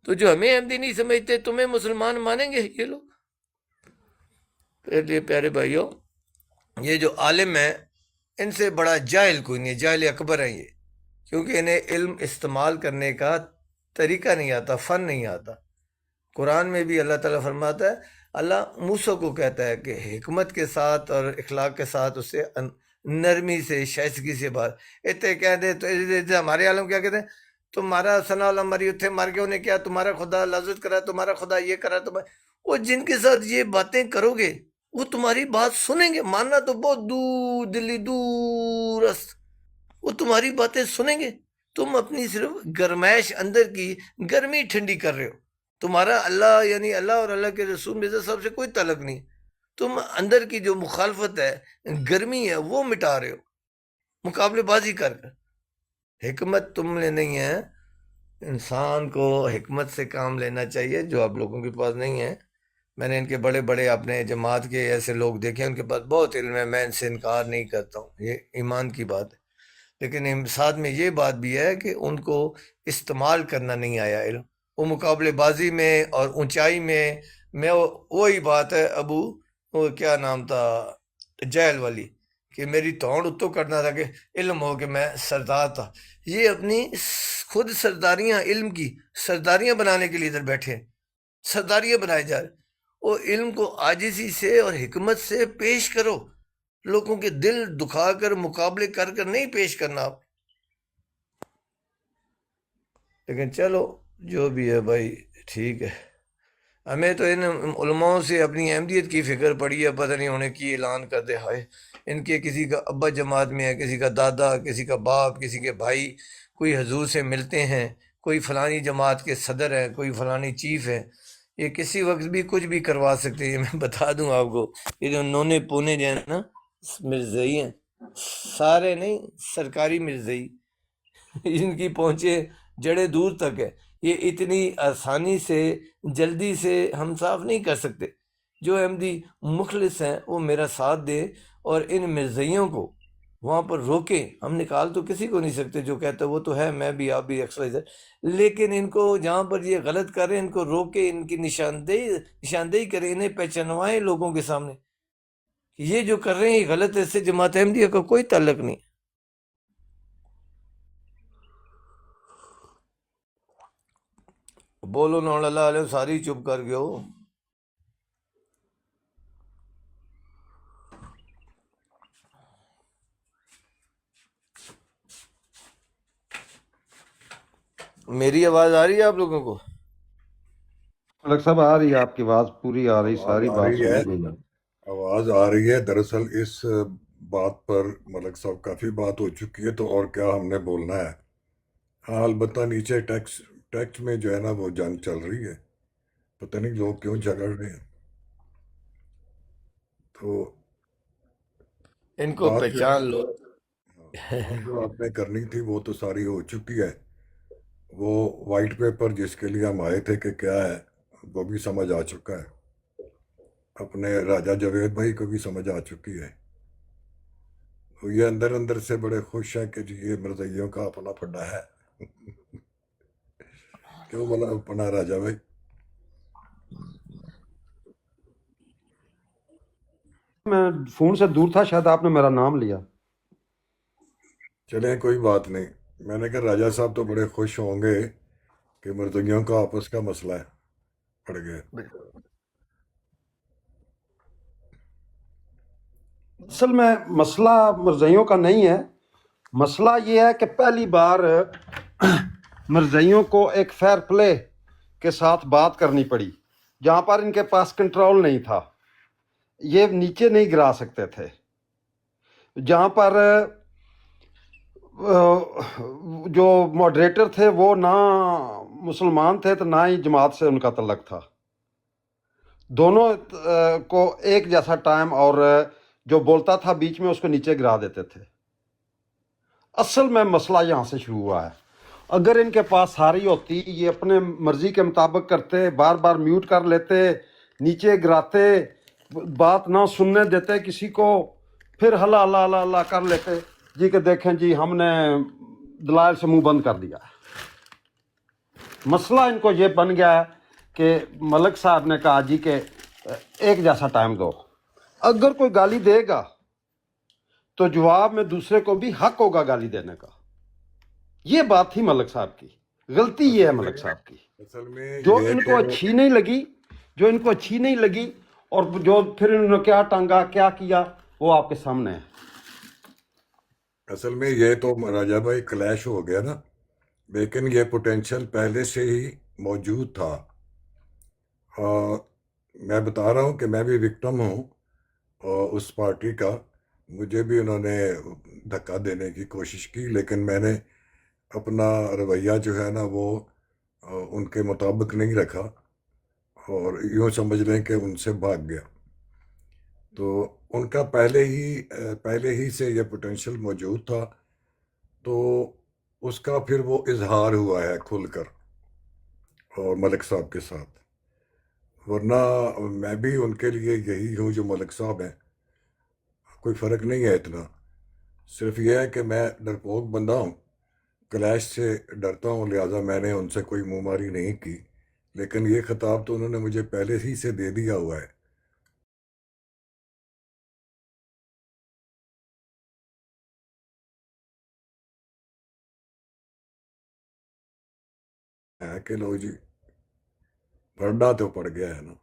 تو جو ہمیں احمدی نہیں سمجھتے تمہیں مسلمان مانیں گے یہ لوگ؟ پھر لیے پیارے بھائیوں، یہ جو عالم ہیں ان سے بڑا جاہل کوئی نہیں ہے، جاہل اکبر ہیں یہ، کیونکہ انہیں علم استعمال کرنے کا طریقہ نہیں آتا، فن نہیں آتا۔ قرآن میں بھی اللہ تعالیٰ فرماتا ہے، اللہ موسیٰ کو کہتا ہے کہ حکمت کے ساتھ اور اخلاق کے ساتھ اس سے نرمی سے، شائستگی سے بات اتنے کہہ دے تو ہمارے عالم کیا کہتے ہیں، تمہارا ثنا اللہ مری اتھے مر کے انہیں کیا، تمہارا خدا لذت کرا، تمہارا خدا یہ کرا، وہ جن کے ساتھ یہ باتیں کرو گے وہ تمہاری بات سنیں گے، ماننا تو بہت دور دلی دور است، وہ تمہاری باتیں سنیں گے، تم اپنی صرف گرمائش اندر کی گرمی ٹھنڈی کر رہے ہو، تمہارا اللہ یعنی اللہ اور اللہ کے رسول مرزا صاحب سے کوئی تعلق نہیں، تم اندر کی جو مخالفت ہے، گرمی ہے، وہ مٹا رہے ہو مقابلے بازی کر کر۔ حکمت تم نے نہیں ہے، انسان کو حکمت سے کام لینا چاہیے، جو آپ لوگوں کے پاس نہیں ہے۔ میں نے ان کے بڑے بڑے اپنے جماعت کے ایسے لوگ دیکھے، ان کے پاس بہت علم ہے، میں ان سے انکار نہیں کرتا ہوں، یہ ایمان کی بات ہے، لیکن ساتھ میں یہ بات بھی ہے کہ ان کو استعمال کرنا نہیں آیا علم، وہ مقابلے بازی میں اور اونچائی میں وہی بات ہے ابو وہ کیا نام تھا جہل والی، کہ میری توڑ اتو کرنا تھا کہ علم ہو کہ میں سردار تھا، یہ اپنی خود سرداریاں، علم کی سرداریاں بنانے کے لیے ادھر بیٹھے ہیں، سرداریاں بنائے جا رہے، وہ علم کو عاجزی سے اور حکمت سے پیش کرو، لوگوں کے دل دکھا کر مقابلے کر کر نہیں پیش کرنا آپ۔ لیکن چلو جو بھی ہے بھائی ٹھیک ہے، ہمیں تو ان علماء سے اپنی احمدیت کی فکر پڑی ہے، پتہ نہیں انہیں کی اعلان کر دے، ہائے ان کے کسی کا ابا جماعت میں ہے، کسی کا دادا، کسی کا باپ، کسی کے بھائی، کوئی حضور سے ملتے ہیں، کوئی فلانی جماعت کے صدر ہیں، کوئی فلانی چیف ہے، یہ کسی وقت بھی کچھ بھی کروا سکتے ہیں۔ یہ میں بتا دوں آپ کو، یہ جو نونے پونے جو ہیں نا مرزائی ہیں، سارے نہیں سرکاری مرزائی، ان کی پہنچے جڑے دور تک ہے، یہ اتنی آسانی سے جلدی سے ہم صاف نہیں کر سکتے۔ جو احمدی مخلص ہیں وہ میرا ساتھ دیں اور ان مرزائیوں کو وہاں پر روکیں، ہم نکال تو کسی کو نہیں سکتے، جو کہتا ہے وہ تو ہے، میں بھی، آپ بھی، لیکن ان کو جہاں پر یہ غلط کر رہے ہیں ان کو روکیں، ان کی نشاندہی کریں، انہیں پہچانوائیں لوگوں کے سامنے، یہ جو کر رہے ہیں یہ غلط ہے، اس سے جماعت احمدیہ کا کوئی تعلق نہیں۔ بولو نوڑ اللہ علیہ ساری چپ کر گئے ہو۔ میری آواز آ رہی ہے آپ لوگوں کو؟ ملک صاحب آ رہی ہے آپ کی آواز پوری آ رہی، ساری آ بات رہی ہے، سمجھ گئی۔ آواز آ رہی ہے۔ دراصل اس بات پر ملک صاحب کافی بات ہو چکی ہے، تو اور کیا ہم نے بولنا ہے۔ ہاں البتہ نیچے ٹیکسٹ میں جو ہے نا وہ جنگ چل رہی ہے، پتہ نہیں لوگ کیوں جھگڑ رہے ہیں، تو ان کو بات پہچان لو۔ جو آپ نے کرنی تھی وہ تو ساری ہو چکی ہے۔ وہ وائٹ پیپر جس کے لیے ہم آئے تھے کہ کیا ہے، وہ بھی سمجھ آ چکا ہے، اپنے راجہ جاوید بھائی کو بھی سمجھ آ چکی ہے۔ تو یہ اندر اندر سے بڑے خوش ہیں کہ جی یہ مرزائیوں کا اپنا پھڈا ہے۔ کیوں بولا اپنا راجہ بھائی؟ میں فون سے دور تھا، شاید آپ نے میرا نام لیا۔ چلیں کوئی بات نہیں، میں نے کہا راجہ صاحب تو بڑے خوش ہوں گے کہ مرزائیوں کا آپس کا مسئلہ ہے پڑ گیا۔ اصل میں مسئلہ مرزائیوں کا نہیں ہے، مسئلہ یہ ہے کہ پہلی بار مرزائیوں کو ایک فیئر پلے کے ساتھ بات کرنی پڑی، جہاں پر ان کے پاس کنٹرول نہیں تھا، یہ نیچے نہیں گرا سکتے تھے، جہاں پر جو ماڈریٹر تھے وہ نہ مسلمان تھے تو نہ ہی جماعت سے ان کا تعلق تھا، دونوں کو ایک جیسا ٹائم، اور جو بولتا تھا بیچ میں اس کو نیچے گرا دیتے تھے۔ اصل میں مسئلہ یہاں سے شروع ہوا ہے۔ اگر ان کے پاس ساری ہوتی، یہ اپنے مرضی کے مطابق کرتے، بار بار میوٹ کر لیتے، نیچے گراتے، बात ना सुनने देते किसी को, फिर हल्ला हल्ला हल्ला हल्ला कर लेते जी कि देखें जी हमने दलाल से मुंह बंद कर दिया। मसला इनको ये बन गया है कि मलिक साहब ने कहा जी कि एक जैसा टाइम दो, अगर कोई गाली देगा तो जवाब में दूसरे को भी हक होगा गाली देने का। ये बात थी मलिक साहब की, गलती ये है मलिक साहब की असल में जो ये इनको तो अच्छी नहीं लगी, जो इनको अच्छी नहीं लगी, और जो फिर इन्होंने क्या टांगा क्या किया वो आपके सामने है। असल में ये तो राजा भाई क्लैश हो गया ना, लेकिन ये पोटेंशियल पहले से ही मौजूद था। मैं बता रहा हूँ कि मैं भी विक्टिम हूँ उस पार्टी का। मुझे भी उन्होंने धक्का देने की कोशिश की, लेकिन मैंने अपना रवैया जो है ना वो उनके मुताबिक नहीं रखा, और यूँ समझ लें कि उनसे भाग गया। तो उनका पहले ही से ये पोटेंशियल मौजूद था, तो उसका फिर वो इजहार हुआ है खुलकर और मलिक साहब के साथ। वरना मैं भी उनके लिए यही हूँ जो मलिक साहब हैं, कोई फ़र्क नहीं है इतना। सिर्फ ये है कि मैं डरपोक बंदा हूँ, क्लैश से डरता हूँ, लिहाजा मैंने उनसे कोई मुँहमारी नहीं की। लेकिन ये खिताब तो उन्होंने मुझे पहले ही से दे दिया हुआ है कि लो जी, पढ़ना तो पड़ गया है ना।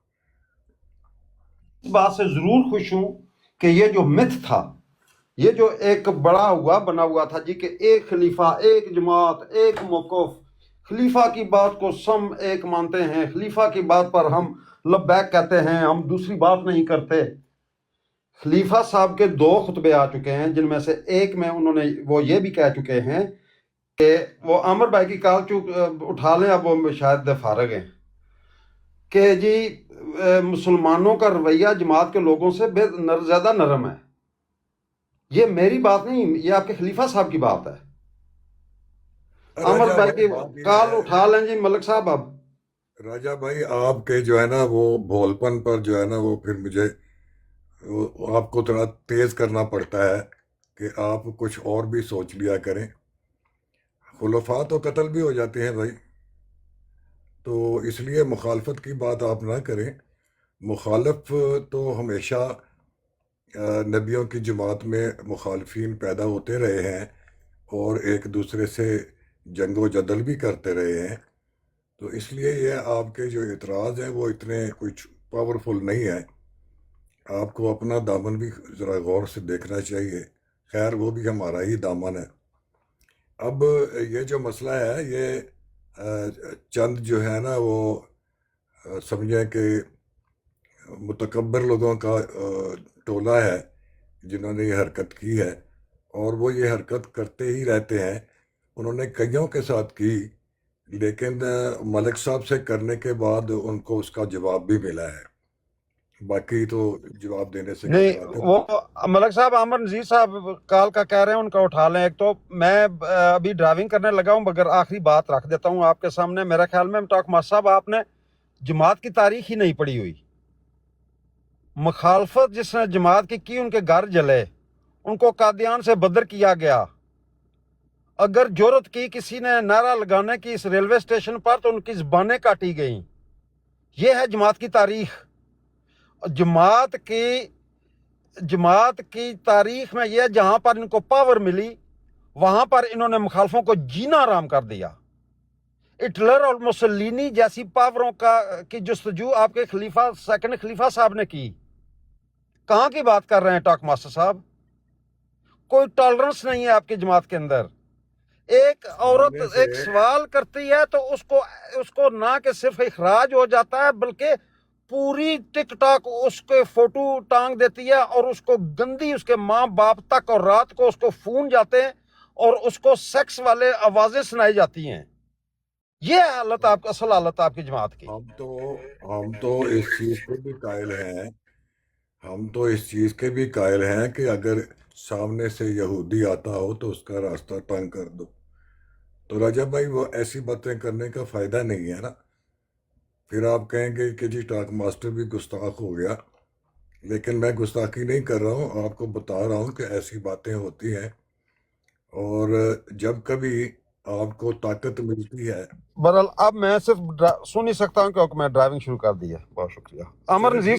इस बात से जरूर खुश हूं कि ये जो मिथ था, ये जो एक बड़ा हुआ बना हुआ था जी कि एक खलीफा, एक जमात, एक मौक़िफ़, खलीफा की बात को सम एक मानते हैं, खलीफा की बात पर हम लब्बैक कहते हैं, हम दूसरी बात नहीं करते। खलीफा साहब के 2 खुतबे आ चुके हैं, जिनमें से एक में उन्होंने वो ये भी कह चुके हैं कि वो आमिर भाई की कॉल चूक उठा लें, अब वो शायद फारग हैं, कि जी मुसलमानों का रवैया जमात के लोगों से ज़्यादा नरम है। ये मेरी बात नहीं, ये आपके खलीफा साहब की बात है। आमिर भाई की बात ये कॉल है, उठा लें जी मलिक साहब। अब राजा भाई आपके जो है ना वो भोलपन पर जो है ना वो फिर मुझे आपको थोड़ा तेज़ करना पड़ता है कि आप कुछ और भी सोच लिया करें। खुलफा तो कत्ल भी हो जाते हैं भाई, तो इसलिए मुखालफत की बात आप ना करें। मुखालफ तो हमेशा नबियों की जमात में मुखालफीन पैदा होते रहे हैं और एक दूसरे से जंग व जदल भी करते रहे हैं। तो इसलिए ये आपके जो एतराज़ हैं वो इतने कुछ पावरफुल नहीं है। आपको अपना दामन भी ज़रा गौर से देखना चाहिए। खैर वो भी हमारा ही दामन है। अब ये जो मसला है ये चंद जो है ना वो समझें कि मुतकब्बर लोगों का टोला है जिन्होंने ये हरकत की है, और वो ये हरकत करते ही रहते हैं। उन्होंने कईयों के साथ की, लेकिन मलिक साहब से करने के बाद उनको उसका जवाब भी मिला है। बाकी तो जवाब देने से नहीं, कतराते वो मलिक साहब आमिर नज़ीर साहब कॉल का कह रहे हैं, उनका उठा लें। एक तो मैं अभी ड्राइविंग करने लगा हूँ, मगर आखिरी बात रख देता हूँ आपके सामने। मेरा ख्याल में टॉक मास्टर साहब आपने जमात की तारीख ही नहीं पढ़ी हुई। मुखालफत जिसने जमात की उनके घर जले, उनको कादियान से बदर किया गया। अगर जुर्रत की किसी ने नारा लगाने की इस रेलवे स्टेशन पर तो उनकी ज़बानें काटी गई। ये है जमात की तारीख। जमात की तारीख में यह, जहां पर इनको पावर मिली वहां पर इन्होंने मुखालफों को जीना आराम कर दिया। हिटलर और मुसोलिनी जैसी पावरों की जस्तजू आपके खलीफा, सेकंड खलीफा साहब ने की। कहां की बात कर रहे हैं टॉक मास्टर साहब? कोई टॉलरेंस नहीं है आपकी जमात के अंदर। एक औरत एक सवाल करती है तो उसको ना कि सिर्फ इखराज हो जाता है, बल्कि पूरी टिकटॉक उसके फोटो टांग देती है और उसको गंदी, उसके माँ बाप तक, और रात को उसको फोन जाते हैं और उसको सेक्स वाले आवाजें सुनाई जाती हैं। ये हालत आपकी, असल हालत आपकी जमात की। हम तो इस चीज़ के भी कायल हैं, हम तो इस चीज़ के भी कायल हैं कि अगर सामने से यहूदी आता हो तो उसका रास्ता तंग कर दो। तो राजा भाई वो ऐसी बातें करने का फ़ायदा नहीं है ना। फिर आप कहेंगे कि जी टॉक मास्टर भी गुस्ताख हो गया, लेकिन मैं गुस्ताखी नहीं कर रहा हूँ, आपको बता रहा हूँ कि ऐसी बातें होती हैं, और जब कभी आपको ताकत मिलती है। बहरहाल अब मैं सिर्फ सुन ही सकता हूँ क्योंकि मैं ड्राइविंग शुरू कर दी है। बहुत शुक्रिया। अमर नजीर